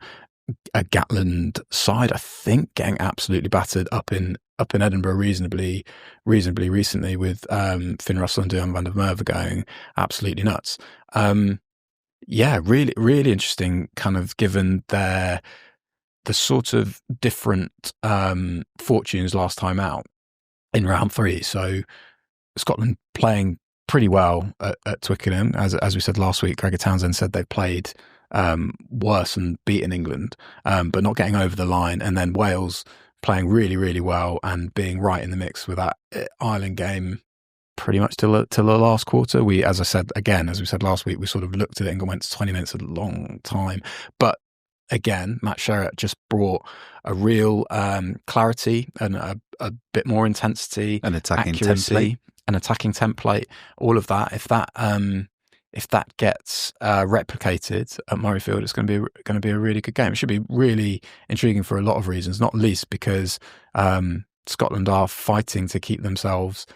a Gatland side, I think, getting absolutely battered up in Edinburgh reasonably recently, with Finn Russell and Duan van der Merwe going absolutely nuts. Really, really interesting, kind of given the sort of different fortunes last time out in round 3. So Scotland playing pretty well at Twickenham. As we said last week, Gregor Townsend said they played worse and beaten England, but not getting over the line. And then Wales playing really, really well and being right in the mix with that Ireland game pretty much till the last quarter. As we said last week, we sort of looked at it and went to 20 minutes, a long time. But again, Matt Sherratt just brought a real clarity and a bit more intensity, an attacking accuracy, an attacking template, all of that. If that gets replicated at Murrayfield, it's going to be a really good game. It should be really intriguing for a lot of reasons, not least because Scotland are fighting to keep themselves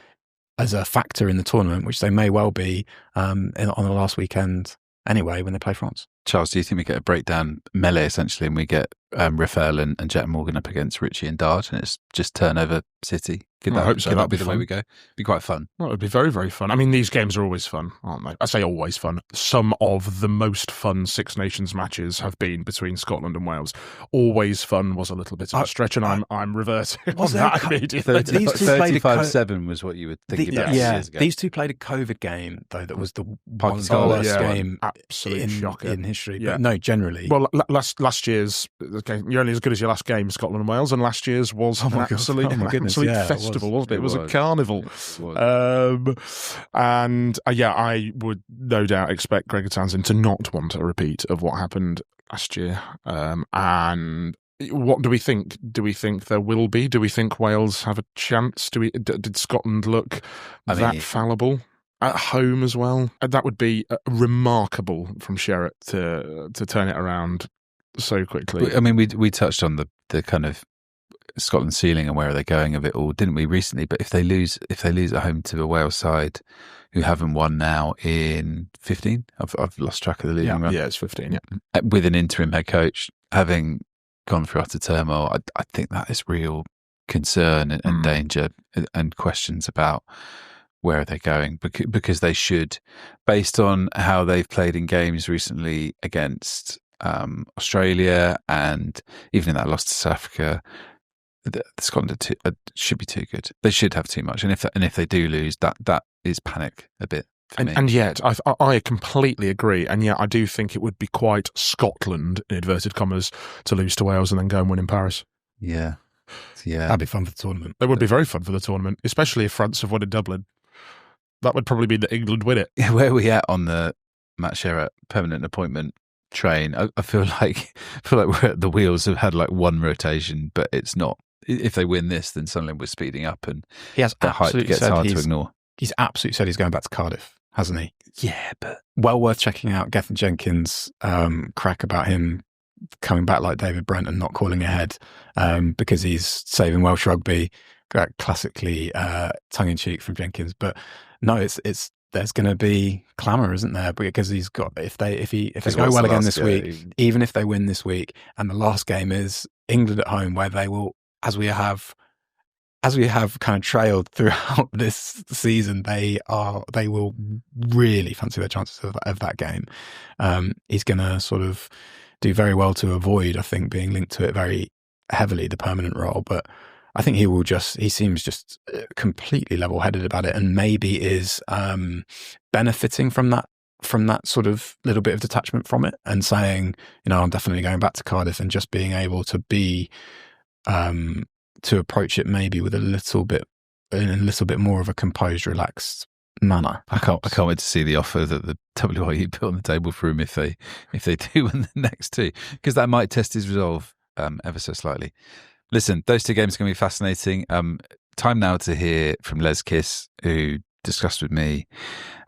as a factor in the tournament, which they may well be on the last weekend anyway when they play France. Charles, do you think we get a breakdown melee essentially, and we get Raphael and Jet Morgan up against Richie and Dart, and it's just turnover City? I hope so. That'd be the way we go. Be quite fun. Well, it would be very, very fun. I mean, these games are always fun, aren't they? I say always fun. Some of the most fun Six Nations matches have been between Scotland and Wales. Always fun was a little bit of a stretch, and I'm reverting on that immediately. 35-7 was what you were thinking about years ago. These two played a COVID game, though, that was one of the worst game in history. Yeah. But no, generally. Well, last year's game, you're only as good as your last game, Scotland and Wales, and last year's was an absolute festival, wasn't it? It was a carnival. I would no doubt expect Gregor Townsend to not want a repeat of what happened last year. And what do we think? Do we think there will be? Do we think Wales have a chance? Did Scotland look fallible? At home as well? That would be remarkable from Sherratt to turn it around so quickly. I mean, we touched on the kind of Scotland ceiling and where are they going of it all, didn't we, recently? But if they lose at home to a Wales side who haven't won now in 15, I've lost track of the leading run. Yeah, it's 15. Yeah, with an interim head coach having gone through utter turmoil, I think that is real concern and danger and questions about where are they going, because they should, based on how they've played in games recently against Australia and even in that loss to South Africa. Scotland should be too good. They should have too much, and if they do lose, that is panic a bit for me. And yet, I completely agree. And yet, I do think it would be quite Scotland, in inverted commas, to lose to Wales and then go and win in Paris. Yeah, that'd be fun for the tournament. It would be very fun for the tournament, especially if France have won in Dublin. That would probably mean that England win it. Where are we at on the Matt Sherratt permanent appointment train? I feel like we're at the wheels have had like one rotation, but it's not. If they win this, then suddenly we're speeding up, and he has the hype gets hard to ignore. He's absolutely said he's going back to Cardiff, hasn't he? Yeah, but well worth checking out Gethin Jenkins' crack about him coming back like David Brent and not calling ahead because he's saving Welsh rugby. Classically tongue-in-cheek from Jenkins, but no, it's there's going to be clamour, isn't there? Because he's got if they go well again this week, even if they win this week, and the last game is England at home, where they will, as we have kind of trailed throughout this season, they will really fancy their chances of that game. He's going to sort of do very well to avoid, I think, being linked to it very heavily, the permanent role, but I think he seems just completely level-headed about it, and maybe is benefiting from that sort of little bit of detachment from it, and saying, I'm definitely going back to Cardiff, and just being able to be to approach it maybe with a little bit more of a composed, relaxed manner. I can't wait to see the offer that the WRU put on the table for him if they do win the next two, because that might test his resolve ever so slightly. Listen, those two games are going to be fascinating. Time now to hear from Les Kiss, who discussed with me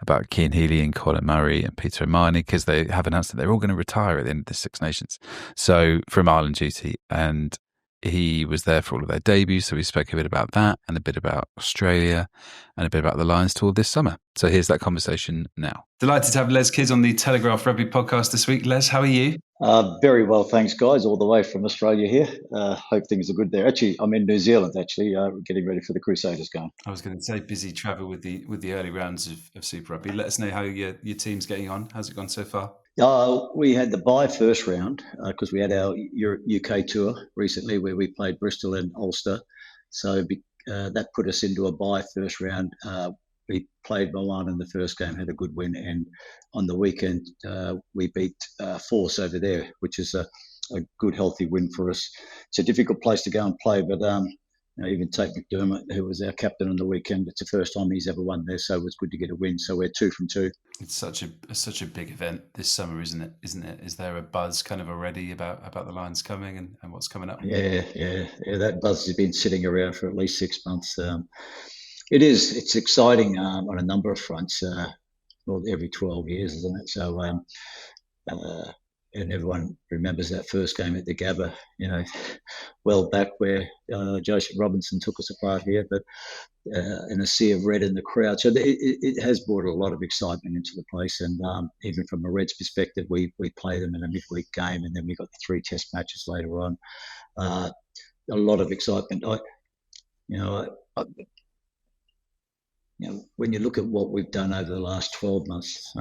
about Cian Healy and Colin Murray and Peter O'Mahony, because they have announced that they're all going to retire at the end of the Six Nations. So from Ireland duty, and he was there for all of their debuts. So we spoke a bit about that, and a bit about Australia, and a bit about the Lions tour this summer. So here's that conversation now. Delighted to have Les Kiss on the Telegraph Rugby podcast this week. Les, how are you? Very well, thanks, guys. All the way from Australia here. Hope things are good there. Actually, I'm in New Zealand. Getting ready for the Crusaders game. I was going to say busy travel with the early rounds of Super Rugby. Let us know how your team's getting on. How's it gone so far? We had the bye first round because we had our UK tour recently where we played Bristol and Ulster. So that put us into a bye first round. we played Milan in the first game, had a good win, and on the weekend we beat Force over there, which is a good, healthy win for us. It's a difficult place to go and play, but even Tate McDermott, who was our captain on the weekend, it's the first time he's ever won there, so it was good to get a win. So we're 2 from 2. It's such a big event this summer, isn't it? Is there a buzz kind of already about the Lions coming and what's coming up? Yeah. That buzz has been sitting around for at least 6 months. It's exciting on a number of fronts. Well, every 12 years, isn't it? So, and everyone remembers that first game at the Gabba, well back where Joseph Robinson took us apart here, but in a sea of red in the crowd. So it has brought a lot of excitement into the place. And even from a Reds perspective, we play them in a midweek game, and then we got the 3 test matches later on. A lot of excitement. When you look at what we've done over the last 12 months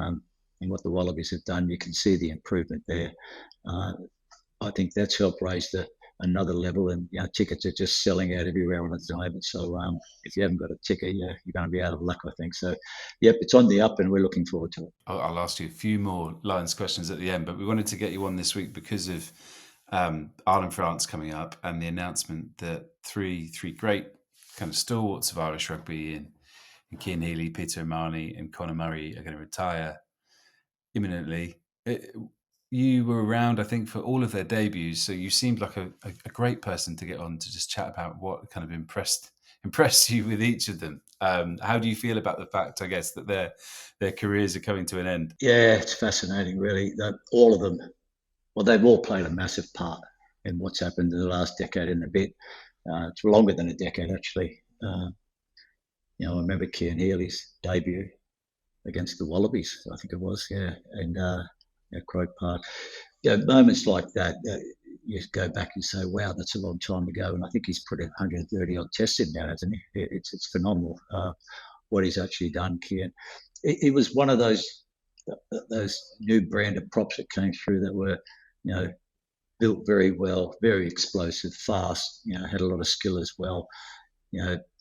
and what the Wallabies have done, you can see the improvement there. I think that's helped raise another level, and tickets are just selling out everywhere on the moment. So if you haven't got a ticket, you're going to be out of luck, I think. So, yep, it's on the up, and we're looking forward to it. I'll ask you a few more Lions questions at the end, but we wanted to get you on this week because of Ireland-France coming up and the announcement that three great kind of stalwarts of Irish rugby and Cian Healy, Peter O'Mahony and Conor Murray are going to retire imminently. You were around, I think, for all of their debuts, so you seemed like a great person to get on to just chat about what kind of impressed you with each of them. How do you feel about the fact, I guess, that their careers are coming to an end? Yeah, it's fascinating, really. All of them, well, they've all played a massive part in what's happened in the last decade and a bit. It's longer than a decade, actually. I remember Cian Healy's debut against the Wallabies, I think it was, and Croke Park. Moments like that, you go back and say, wow, that's a long time ago. And I think he's put 130 odd tests in now, hasn't he? It's phenomenal what he's actually done, Cian. It was one of those new brand of props that came through that were, built very well, very explosive, fast, had a lot of skill as well,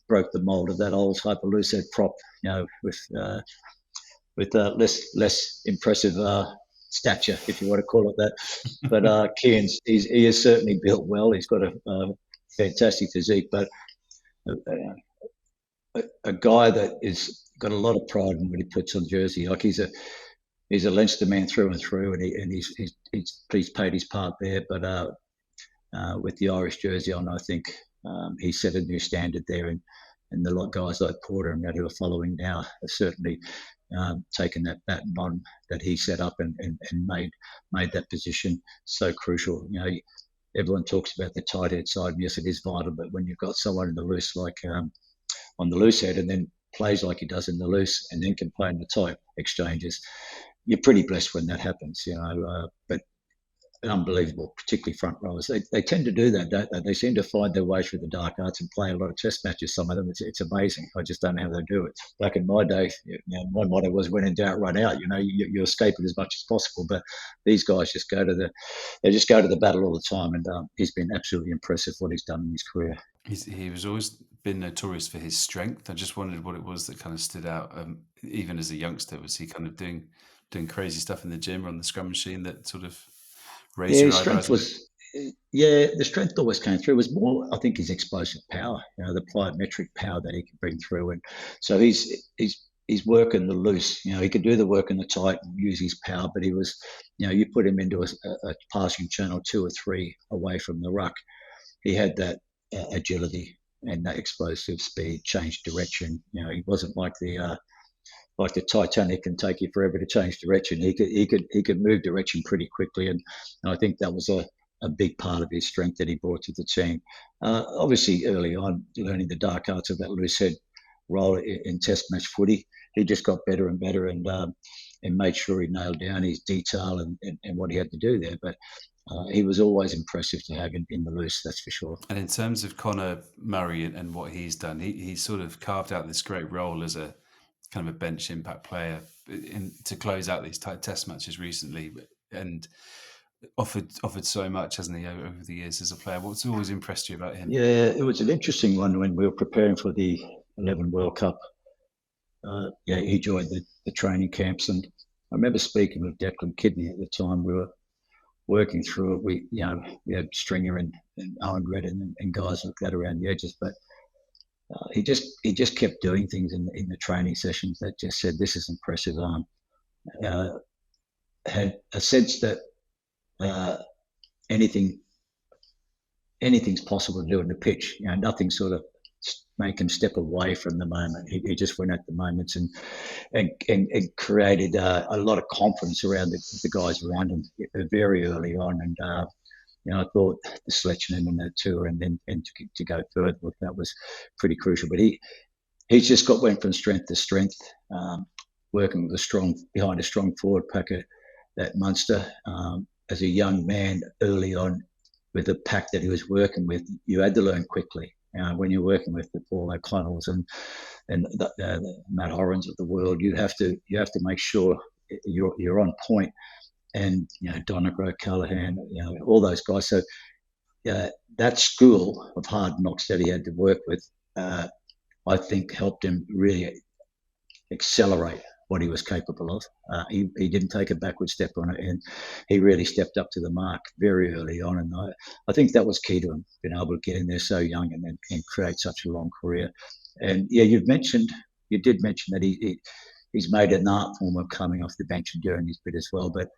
broke the mold of that old type of loose head prop, with less impressive stature, if you want to call it that. But Cian, he is certainly built well. He's got a fantastic physique, but a guy that is got a lot of pride in what he puts on jersey. Like he's a Leinster man through and through, and he's paid his part there. But with the Irish jersey on, I think he set a new standard there, and the guys like Porter and that who are following now have certainly taken that baton on that he set up and made that position so crucial. Everyone talks about the tight head side, and yes, it is vital. But when you've got someone in the loose, like on the loose head, and then plays like he does in the loose, and then can play in the tight exchanges, you're pretty blessed when that happens. But unbelievable, particularly front rowers. They tend to do that, don't they? They seem to find their way through the dark arts and play a lot of test matches, some of them. It's amazing. I just don't know how they do it. Back in my day, my motto was when in doubt, run out. You escape it as much as possible. But these guys just go to the battle all the time, and he's been absolutely impressive what he's done in his career. He was always been notorious for his strength. I just wondered what it was that kind of stood out. Even as a youngster, was he kind of doing crazy stuff in the gym or on the scrum machine that sort of raised your eyebrows? The strength always came through. It was more, I think, his explosive power, the plyometric power that he could bring through. And so he's working the loose. He could do the work in the tight and use his power, but he was, you put him into a passing channel 2 or 3 away from the ruck. He had that agility and that explosive speed, change direction. He wasn't like the Titanic can take you forever to change direction. He could move direction pretty quickly, and I think that was a big part of his strength that he brought to the team. Obviously, early on, learning the dark arts of that loose head role in test match footy, he just got better and better, and made sure he nailed down his detail and what he had to do there. But he was always impressive to have in the loose, that's for sure. And in terms of Conor Murray and what he's done, he sort of carved out this great role as a kind of a bench impact player to close out these tight test matches recently, and offered so much, hasn't he, over the years as a player? What's always impressed you about him? Yeah, it was an interesting one when we were preparing for the 11 World Cup he joined the training camps. And I remember speaking with Declan Kidney at the time. We were working through it. We had Stringer and Owen Redden and guys like that around the edges, but he just kept doing things in the training sessions that just said, this is impressive. Had a sense that anything's possible to do in the pitch. Nothing sort of make him step away from the moment. He just went at the moments and created a lot of confidence around the guys around him very early on. And I thought the selection in that tour and to go further, that was pretty crucial. But he's just went from strength to strength, working with behind a strong forward pack at Munster. As a young man early on, with the pack that he was working with, you had to learn quickly. When you're working with the Paul O'Connells and the Matt Horans of the world, you have to make sure you're on point. And Donegal, Callaghan, all those guys. So that school of hard knocks that he had to work with, I think, helped him really accelerate what he was capable of. He didn't take a backward step on it, and he really stepped up to the mark very early on. And I think that was key to him, being able to get in there so young and create such a long career. And you did mention that he's made an art form of coming off the bench and doing his bit as well. But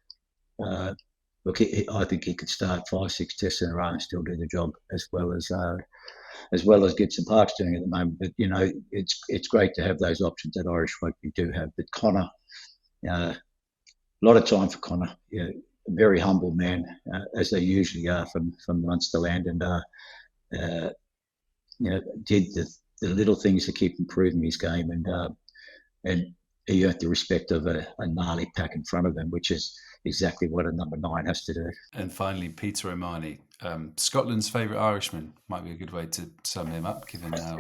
look, I think he could start 5-6 tests in a row and still do the job as well as Gibson Park's doing at the moment. But it's great to have those options that Irish rugby do have. But Conor, a lot of time for Conor. A very humble man, as they usually are from Munsterland, and did the little things to keep improving his game, and he earned the respect of a gnarly pack in front of him, which is exactly what a number 9 has to do. And finally, Peter O'Mahony, Scotland's favourite Irishman, might be a good way to sum him up, given how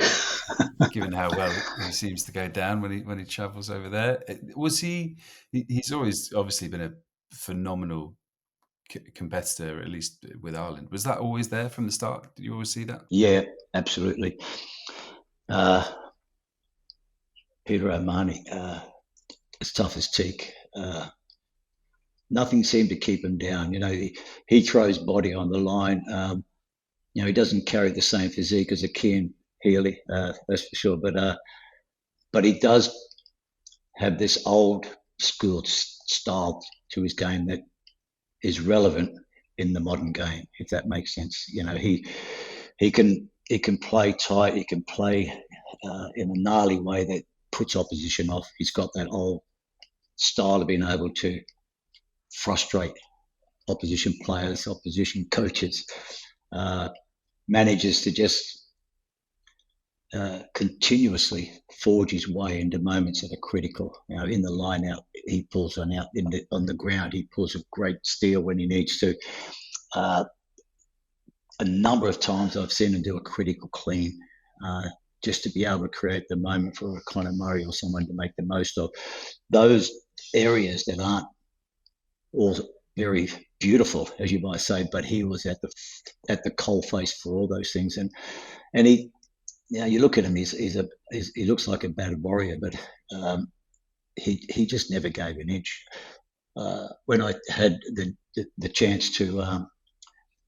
well he seems to go down when he travels over there. Was he? He's always obviously been a phenomenal competitor, at least with Ireland. Was that always there from the start? Did you always see that? Yeah, absolutely. Peter O'Mahony, as tough as teak. Nothing seemed to keep him down. He throws body on the line. He doesn't carry the same physique as a Cian Healy, that's for sure. But he does have this old school style to his game that is relevant in the modern game, if that makes sense. He can play tight. He can play in a gnarly way that puts opposition off. He's got that old style of being able to frustrate opposition players, opposition coaches, manages to just continuously forge his way into moments that are critical. In the line out, he pulls one out. On the ground, he pulls a great steal when he needs to. A number of times I've seen him do a critical clean, just to be able to create the moment for a Conor Murray or someone to make the most of those areas that aren't all very beautiful, as you might say, but he was at the coalface for all those things. And he, you look at him, he looks like a bad warrior, but he just never gave an inch. When I had the chance to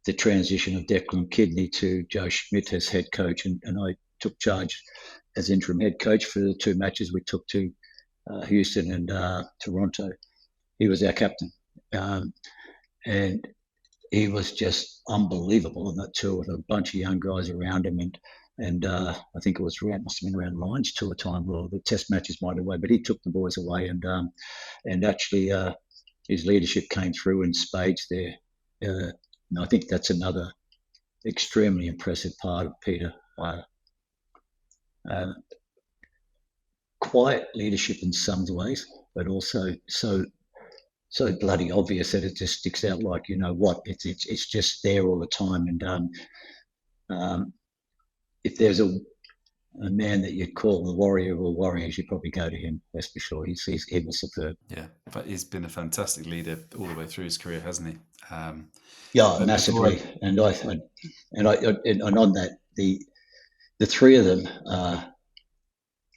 the transition of Declan Kidney to Joe Schmidt as head coach, and I took charge as interim head coach for the 2 matches we took to Houston and Toronto. He was our captain. And he was just unbelievable on that tour with a bunch of young guys around him. And I think it must have been around Lions tour time, or the test matches might have away, but he took the boys away. And actually his leadership came through in spades there. And I think that's another extremely impressive part of Peter. Quiet leadership in some ways, but also so bloody obvious that it just sticks out like, it's just there all the time. And if there's a man that you'd call the warrior of all warriors, you'd probably go to him, that's for sure. He was superb. Yeah, but he's been a fantastic leader all the way through his career, hasn't he? Yeah, massively. And on that, the 3 of them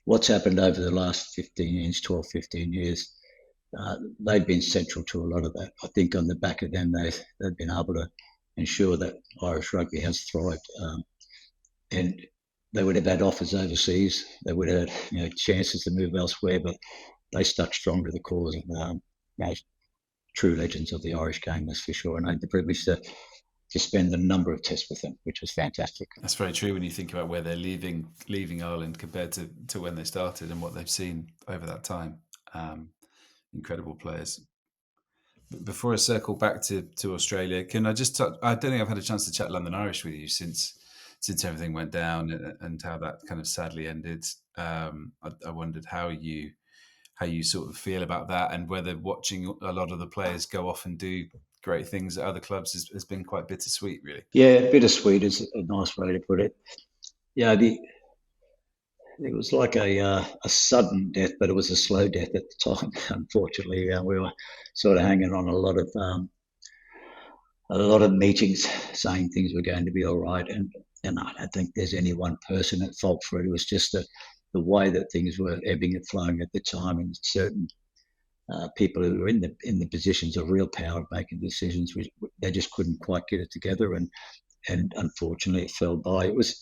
what's happened over the last 15 years, 12, 15 years, they've been central to a lot of that. I think on the back of them, they've been able to ensure that Irish rugby has thrived. And they would have had offers overseas. They would have had chances to move elsewhere, but they stuck strong to the cause. And true legends of the Irish game, that's for sure. And I had the privilege to spend a number of tests with them, which was fantastic. That's very true when you think about where they're leaving Ireland compared to when they started and what they've seen over that time. Incredible players. Before I circle back to Australia, can I just touch, I don't think I've had a chance to chat London Irish with you since everything went down and how that kind of sadly ended. I wondered how you sort of feel about that, and whether watching a lot of the players go off and do great things at other clubs has been quite bittersweet, really. Yeah, bittersweet is a nice way to put it. Yeah, it was like a sudden death, but it was a slow death at the time. Unfortunately, we were sort of hanging on a lot of meetings saying things were going to be all right, and I don't think there's any one person at fault for it. It was just the way that things were ebbing and flowing at the time, and certain people who were in the positions of real power of making decisions, they just couldn't quite get it together, and unfortunately it fell by. It was a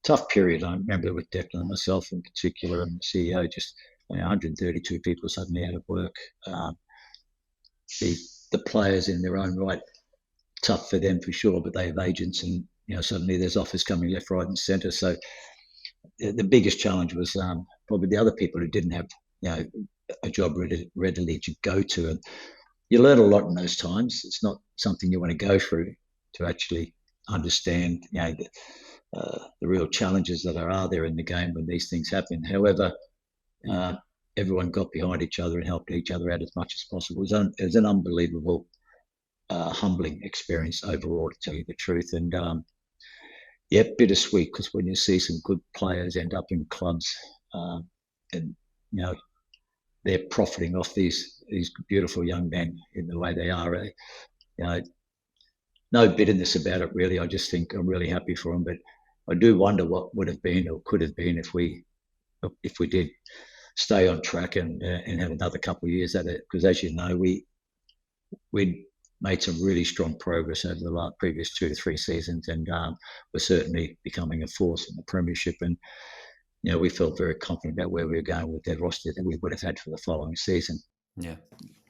tough period. I remember with Declan and myself in particular, and the CEO, just 132 people suddenly out of work. The players in their own right, tough for them for sure, but they have agents, and suddenly there's offers coming left, right, and centre. So the biggest challenge was probably the other people who didn't have a job readily to go to, and you learn a lot in those times. It's not something you want to go through to actually understand the real challenges that are there in the game when these things happen. However, everyone got behind each other and helped each other out as much as possible. It was an unbelievable, humbling experience overall, to tell you the truth. And bittersweet, because when you see some good players end up in clubs, and they're profiting off these beautiful young men in the way they are. No bitterness about it, really. I just think I'm really happy for them, but I do wonder what would have been or could have been if we did stay on track and have another couple of years at it. Because as you know, we'd made some really strong progress over the previous 2 to 3 seasons, and we're certainly becoming a force in the premiership. And we felt very confident about where we were going with that roster that we would have had for the following season. Yeah.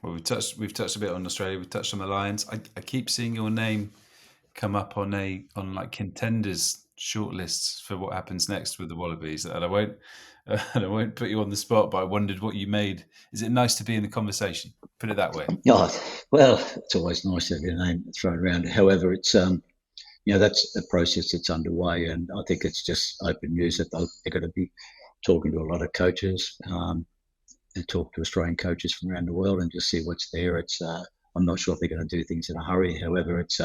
Well, we've touched a bit on Australia. We've touched on the Lions. I keep seeing your name come up on like contenders shortlists for what happens next with the Wallabies. And I won't put you on the spot, but I wondered what you made. Is it nice to be in the conversation? Put it that way. Oh, well, it's always nice to have your name thrown around. However, it's that's a process that's underway, and I think it's just open news that they're going to be talking to a lot of coaches, and talk to Australian coaches from around the world, and just see what's there. It's I'm not sure if they're going to do things in a hurry. However, it's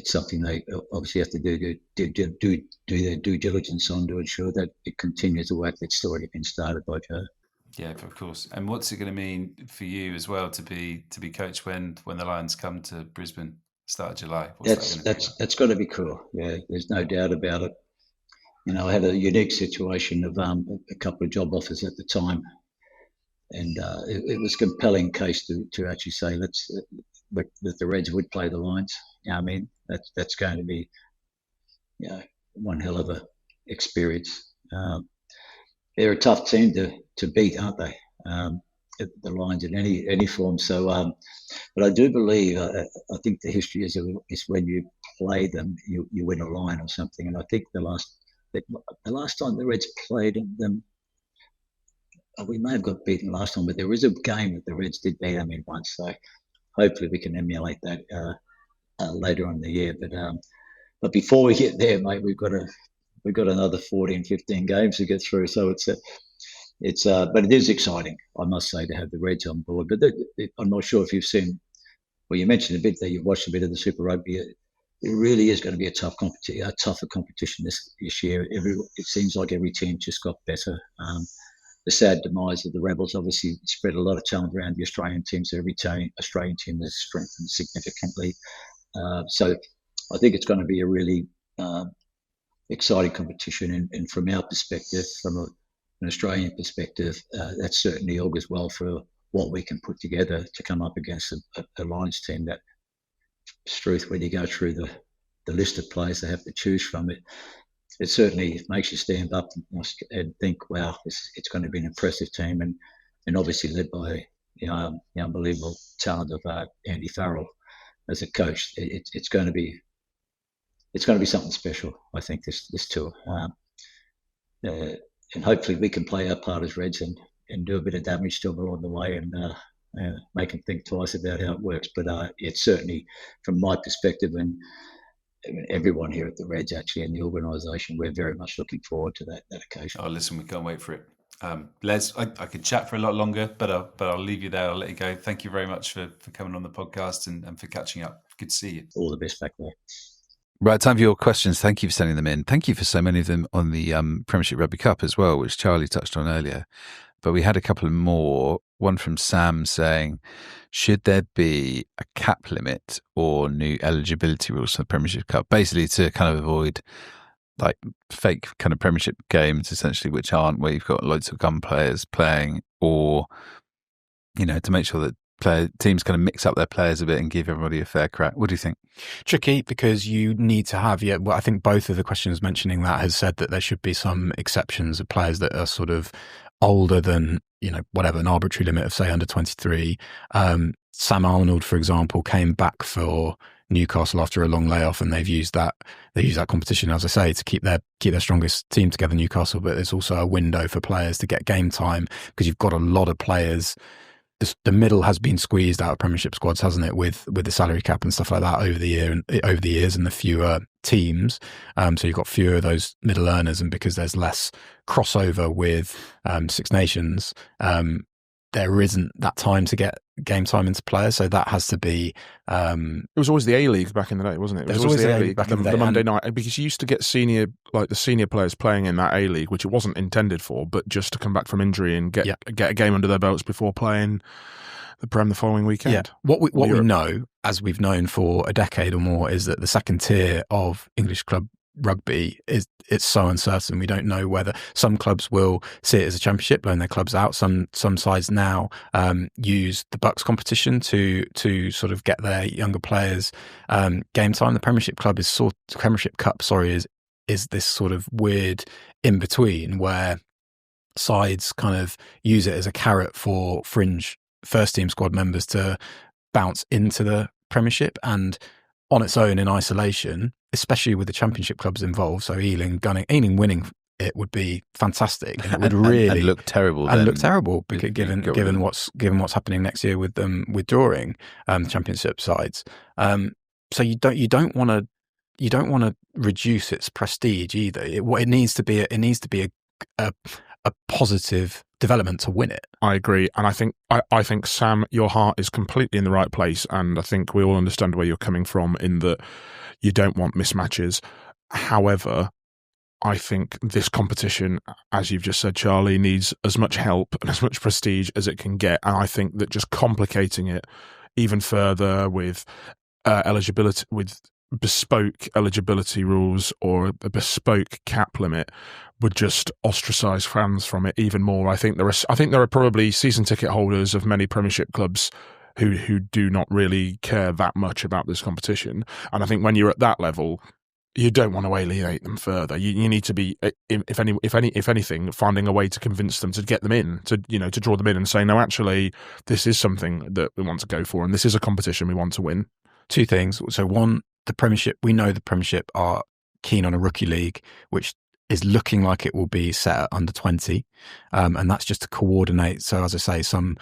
something they obviously have to do their due diligence on to ensure that it continues the work that's already been started by Joe. Yeah, of course. And what's it going to mean for you as well to be coach when the Lions come to Brisbane start of July? That's got to be cool. Yeah, there's no doubt about it. I had a unique situation of a couple of job offers at the time, and it was a compelling case to actually say that the Reds would play the Lions. I mean, that's going to be one hell of a experience. They're a tough team to beat, aren't they? The Lions in any form. So, but I do believe, I think the history is when you play them, you win a line or something. And I think the last time the Reds played them, we may have got beaten last time, but there is a game that the Reds did beat them in once. So hopefully we can emulate that later on in the year. But before we get there, mate, we've got another 14, 15 games to get through. So but it is exciting, I must say, to have the Reds on board. But I'm not sure if you've seen, well, you mentioned a bit that you've watched a bit of the Super Rugby. It really is going to be a tougher competition this year. It seems like every team just got better. The sad demise of the Rebels obviously spread a lot of talent around the Australian teams. So every Australian team has strengthened significantly. So I think it's going to be a really exciting competition, and from our perspective, from an Australian perspective, that certainly augurs well for what we can put together to come up against a Lions team that, Struth, when you go through the list of players they have to choose from, it certainly makes you stand up and think, wow, it's going to be an impressive team, and obviously led by the unbelievable talent of Andy Farrell as a coach. It's going to be something special, I think, this tour, and hopefully we can play our part as Reds and do a bit of damage to them along the way, and make them think twice about how it works. But it's certainly, from my perspective, and everyone here at the Reds, actually, and the organisation, we're very much looking forward to that occasion. Oh, listen, we can't wait for it. Les, I could chat for a lot longer, but I'll leave you there. I'll let you go. Thank you very much for coming on the podcast and for catching up. Good to see you. All the best back there. Right, time for your questions. Thank you for sending them in. Thank you for so many of them on the Premiership Rugby Cup as well, which Charlie touched on earlier. But we had a couple more. One from Sam saying, should there be a cap limit or new eligibility rules for the Premiership Cup? Basically to kind of avoid like fake kind of Premiership games, essentially, which aren't where you've got loads of gun players playing, or, to make sure that teams kind of mix up their players a bit and give everybody a fair crack. What do you think? Tricky, because you need to have, I think both of the questions mentioning that has said that there should be some exceptions of players that are sort of older than, whatever, an arbitrary limit of, say, under 23. Sam Arnold, for example, came back for Newcastle after a long layoff, and they've used that competition, as I say, to keep their strongest team together, Newcastle. But there's also a window for players to get game time, because you've got a lot of players. The middle has been squeezed out of Premiership squads, hasn't it, with the salary cap and stuff like that over the years, and the fewer teams. So you've got fewer of those middle earners, and because there's less crossover with Six Nations, there isn't that time to get game time into players. So that has to be. It was always the A-League back in the day, wasn't it? There was always the A-League back in the day. The Monday night, because you used to get the senior players playing in that A-League, which it wasn't intended for, but just to come back from injury and get a game under their belts before playing the Prem the following weekend. Yeah. What we know, as we've known for a decade or more, is that the second tier of English club rugby it's so uncertain. We don't know whether some clubs will see it as a championship, blown their clubs out. Some sides now use the Bucks competition to sort of get their younger players game time. The Premiership Cup is this sort of weird in between where sides kind of use it as a carrot for fringe first team squad members to bounce into the Premiership, and on its own, in isolation, especially with the championship clubs involved, so Ealing winning it would be fantastic. And it would really and look terrible. Because given what's happening next year with them withdrawing the championship sides. So you don't want to reduce its prestige either. It needs to be a positive development to win it. I agree, and I think Sam, your heart is completely in the right place, and I think we all understand where you're coming from in that you don't want mismatches. However, I think this competition, as you've just said, Charlie, needs as much help and as much prestige as it can get, and I think that just complicating it even further with eligibility, with bespoke eligibility rules or a bespoke cap limit, would just ostracise fans from it even more. I think there are probably season ticket holders of many Premiership clubs who do not really care that much about this competition, and I think when you're at that level, you don't want to alienate them further. You need to be, if anything, finding a way to convince them to get them in, to draw them in and say, no, actually, this is something that we want to go for, and this is a competition we want to win. Two things. So one, the Premiership, we know the Premiership are keen on a rookie league, which is looking like it will be set at under 20. And that's just to coordinate. So as I say, some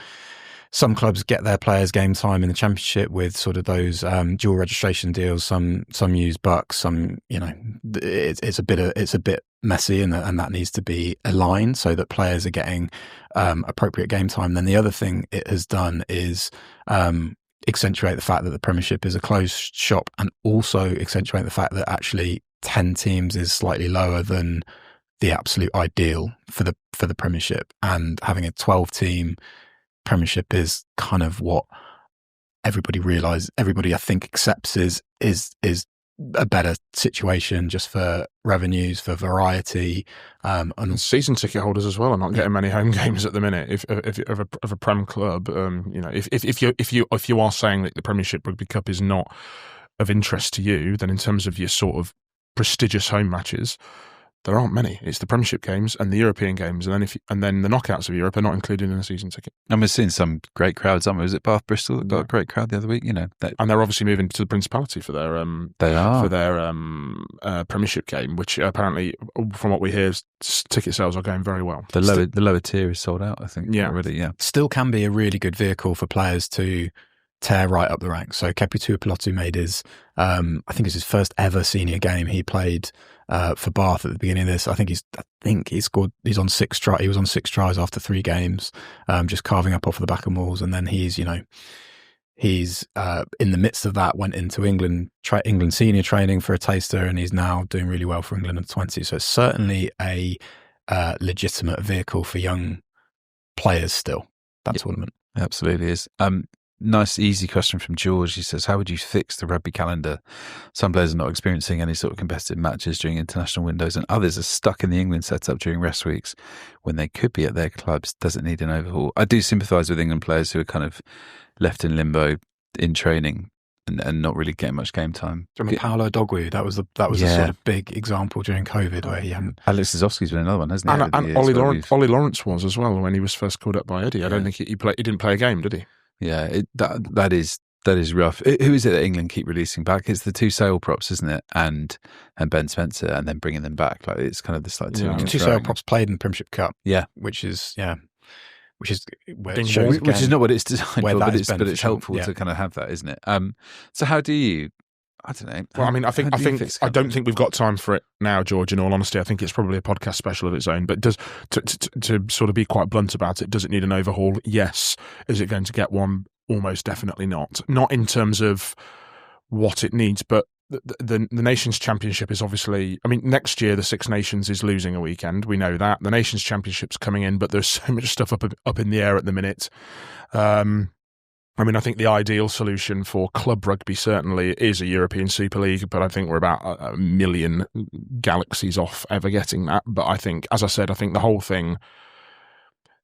clubs get their players game time in the Championship with sort of those dual registration deals. Some use Bucks. Some, it's a bit messy, and that needs to be aligned so that players are getting appropriate game time. Then the other thing it has done is accentuate the fact that the Premiership is a closed shop, and also accentuate the fact that actually 10 teams is slightly lower than the absolute ideal for the Premiership, and having a 12-team Premiership is kind of what everybody I think accepts is a better situation just for revenues, for variety, and season ticket holders as well are not getting many home games at the minute. If of a Prem club, if you are saying that the Premiership Rugby Cup is not of interest to you, then in terms of your sort of prestigious home matches, there aren't many. It's the Premiership games and the European games, and then the knockouts of Europe are not included in a season ticket. And we're seeing some great crowds, aren't we? Was it Bath Bristol that got a great crowd the other week? And they're obviously moving to the Principality for their Premiership game, which apparently, from what we hear, ticket sales are going very well. The lower tier is sold out, I think. Already. Yeah, still can be a really good vehicle for players to tear right up the ranks. So Kepitu Pilotu made his, I think it's his first ever senior game. He played for Bath at the beginning of this. I think he scored. He was on 6 tries after 3 games, just carving up off the back of walls. And then he's in the midst of that, went into England senior training for a taster, and he's now doing really well for England under 20. So it's certainly a legitimate vehicle for young players still. That tournament absolutely is. Nice, easy question from George. He says, how would you fix the rugby calendar? Some players are not experiencing any sort of competitive matches during international windows, and others are stuck in the England setup during rest weeks when they could be at their clubs. Does it need an overhaul? I do sympathise with England players who are kind of left in limbo in training and not really getting much game time. Paolo Dogwu, that was a sort of big example during COVID where he hadn't. Alex Zizowski's been another one, hasn't he? And Ollie Lawrence was as well when he was first called up by Eddie. I don't think he didn't play a game, did he? Yeah, that is rough. Who is it that England keep releasing back? It's the 2 Sale props, isn't it? And Ben Spencer, and then bringing them back. Like it's kind of this like 2 Sale props played in the Premiership Cup. Yeah, which is not what it's designed for, but it's helpful to kind of have that, isn't it? So how do you? I don't know. Well, I mean, I don't think we've got time for it now, George. In all honesty, I think it's probably a podcast special of its own. But to sort of be quite blunt about it, does it need an overhaul? Yes. Is it going to get one? Almost definitely not. Not in terms of what it needs, but the Nations Championship is obviously. I mean, next year the Six Nations is losing a weekend. We know that the Nations Championship's coming in, but there's so much stuff up in the air at the minute. I mean, I think the ideal solution for club rugby certainly is a European Super League, but I think we're about a million galaxies off ever getting that. But I think, as I said, the whole thing,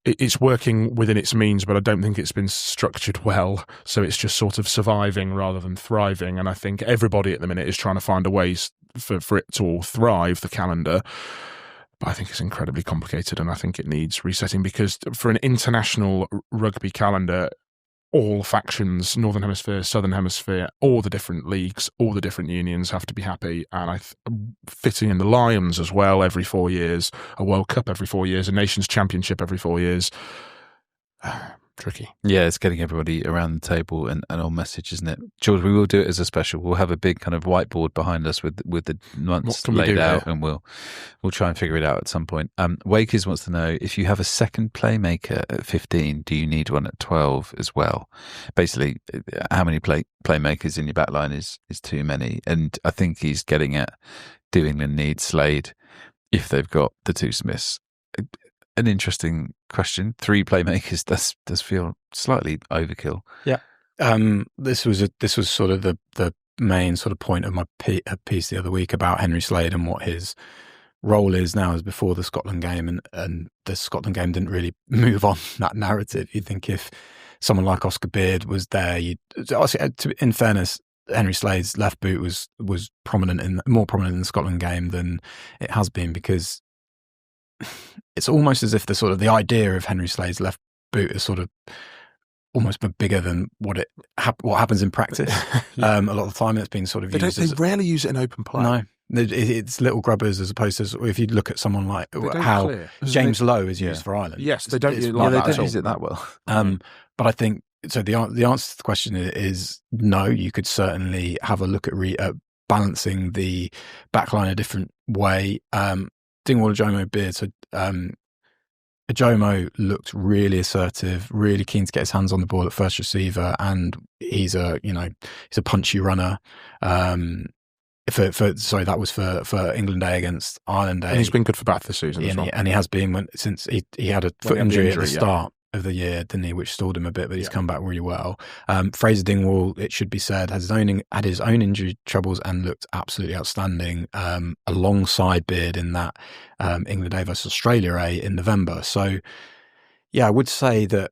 it's working within its means, but I don't think it's been structured well. So it's just sort of surviving rather than thriving. And I think everybody at the minute is trying to find a ways for it to thrive, the calendar. But I think it's incredibly complicated, and I think it needs resetting, because for an international rugby calendar, all factions, Northern Hemisphere, Southern Hemisphere, all the different leagues, all the different unions have to be happy. And fitting in the Lions as well every 4 years, a World Cup every 4 years, a Nations Championship every 4 years. Tricky. Yeah, it's getting everybody around the table and on message, isn't it? George, we will do it as a special. We'll have a big kind of whiteboard behind us with the months laid out, and we'll try and figure it out at some point. Wakers wants to know, if you have a second playmaker at 15, do you need one at 12 as well? Basically, how many playmakers in your back line is too many? And I think he's getting at, do England need Slade if they've got the 2 Smiths? An interesting question. 3 playmakers does feel slightly overkill. Yeah. This was sort of the main sort of point of my piece the other week about Henry Slade and what his role is now as before the Scotland game, and the Scotland game didn't really move on that narrative. You'd think if someone like Oscar Beard was there, in fairness, Henry Slade's left boot was more prominent in the Scotland game than it has been, because it's almost as if the idea of Henry Slade's left boot is sort of almost bigger than what happens in practice. A lot of the time it's been sort of used. They rarely use it in open play. No, it's little grubbers, as opposed to if you look at someone like how James Lowe is used for Ireland. Yes, they don't use it like that. They don't use it that well. But I think so. The answer to the question is no. You could certainly have a look at balancing the backline a different way. Dingwall Ajomo Beard. So Ajomo looked really assertive, really keen to get his hands on the ball at first receiver, and he's a punchy runner. That was for England Day against Ireland Day. And he's been good for Bath this season as well. And he has been since he had a foot injury at the start. of the year, didn't he, which stalled him a bit, but he's come back really well. Fraser Dingwall, it should be said, had his own injury troubles and looked absolutely outstanding alongside Beard in that England A versus Australia A in November. So, yeah, I would say that,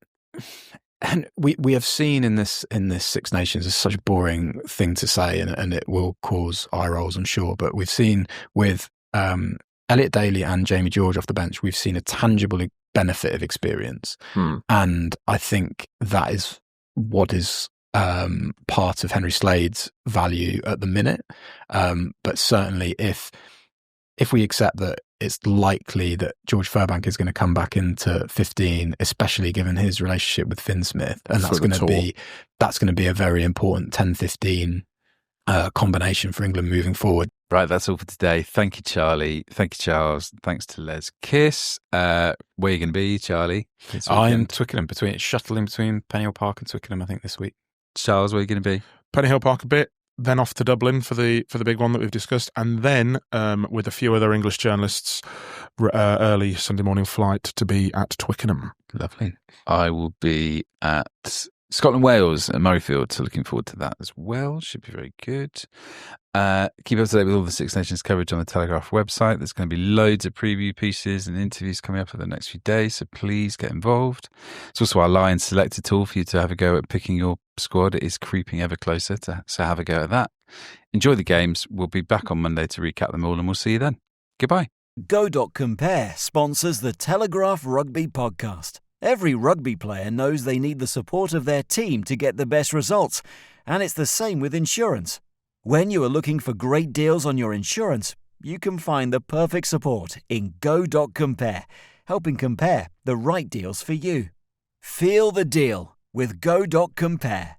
and we have seen in this Six Nations, it's such a boring thing to say, and it will cause eye rolls, I'm sure, but we've seen with Elliot Daly and Jamie George off the bench, we've seen a tangible benefit of experience. And I think that is what is part of Henry Slade's value at the minute. But certainly if we accept that it's likely that George Furbank is going to come back into 15, especially given his relationship with Finn Smith, and that's going to be a very important 10-15 combination for England moving forward. Right, that's all for today. Thank you, Charlie. Thank you, Charles. Thanks to Les Kiss. Where are you going to be, Charlie? I'm shuttling between Pennyhill Park and Twickenham, I think, this week. Charles, where are you going to be? Pennyhill Park a bit, then off to Dublin for the big one that we've discussed, and then with a few other English journalists, early Sunday morning flight to be at Twickenham. Lovely. I will be at Scotland, Wales at Murrayfield, so looking forward to that as well. Should be very good. Keep up to date with all the Six Nations coverage on the Telegraph website. There's going to be loads of preview pieces and interviews coming up for the next few days, so please get involved. It's also our Lions Selector tool for you to have a go at picking your squad. It is creeping ever closer, so have a go at that. Enjoy the games. We'll be back on Monday to recap them all, and we'll see you then. Goodbye. Go.compare sponsors the Telegraph Rugby podcast. Every rugby player knows they need the support of their team to get the best results, and it's the same with insurance. When you are looking for great deals on your insurance, you can find the perfect support in Go.compare, helping compare the right deals for you. Feel the deal with Go.compare.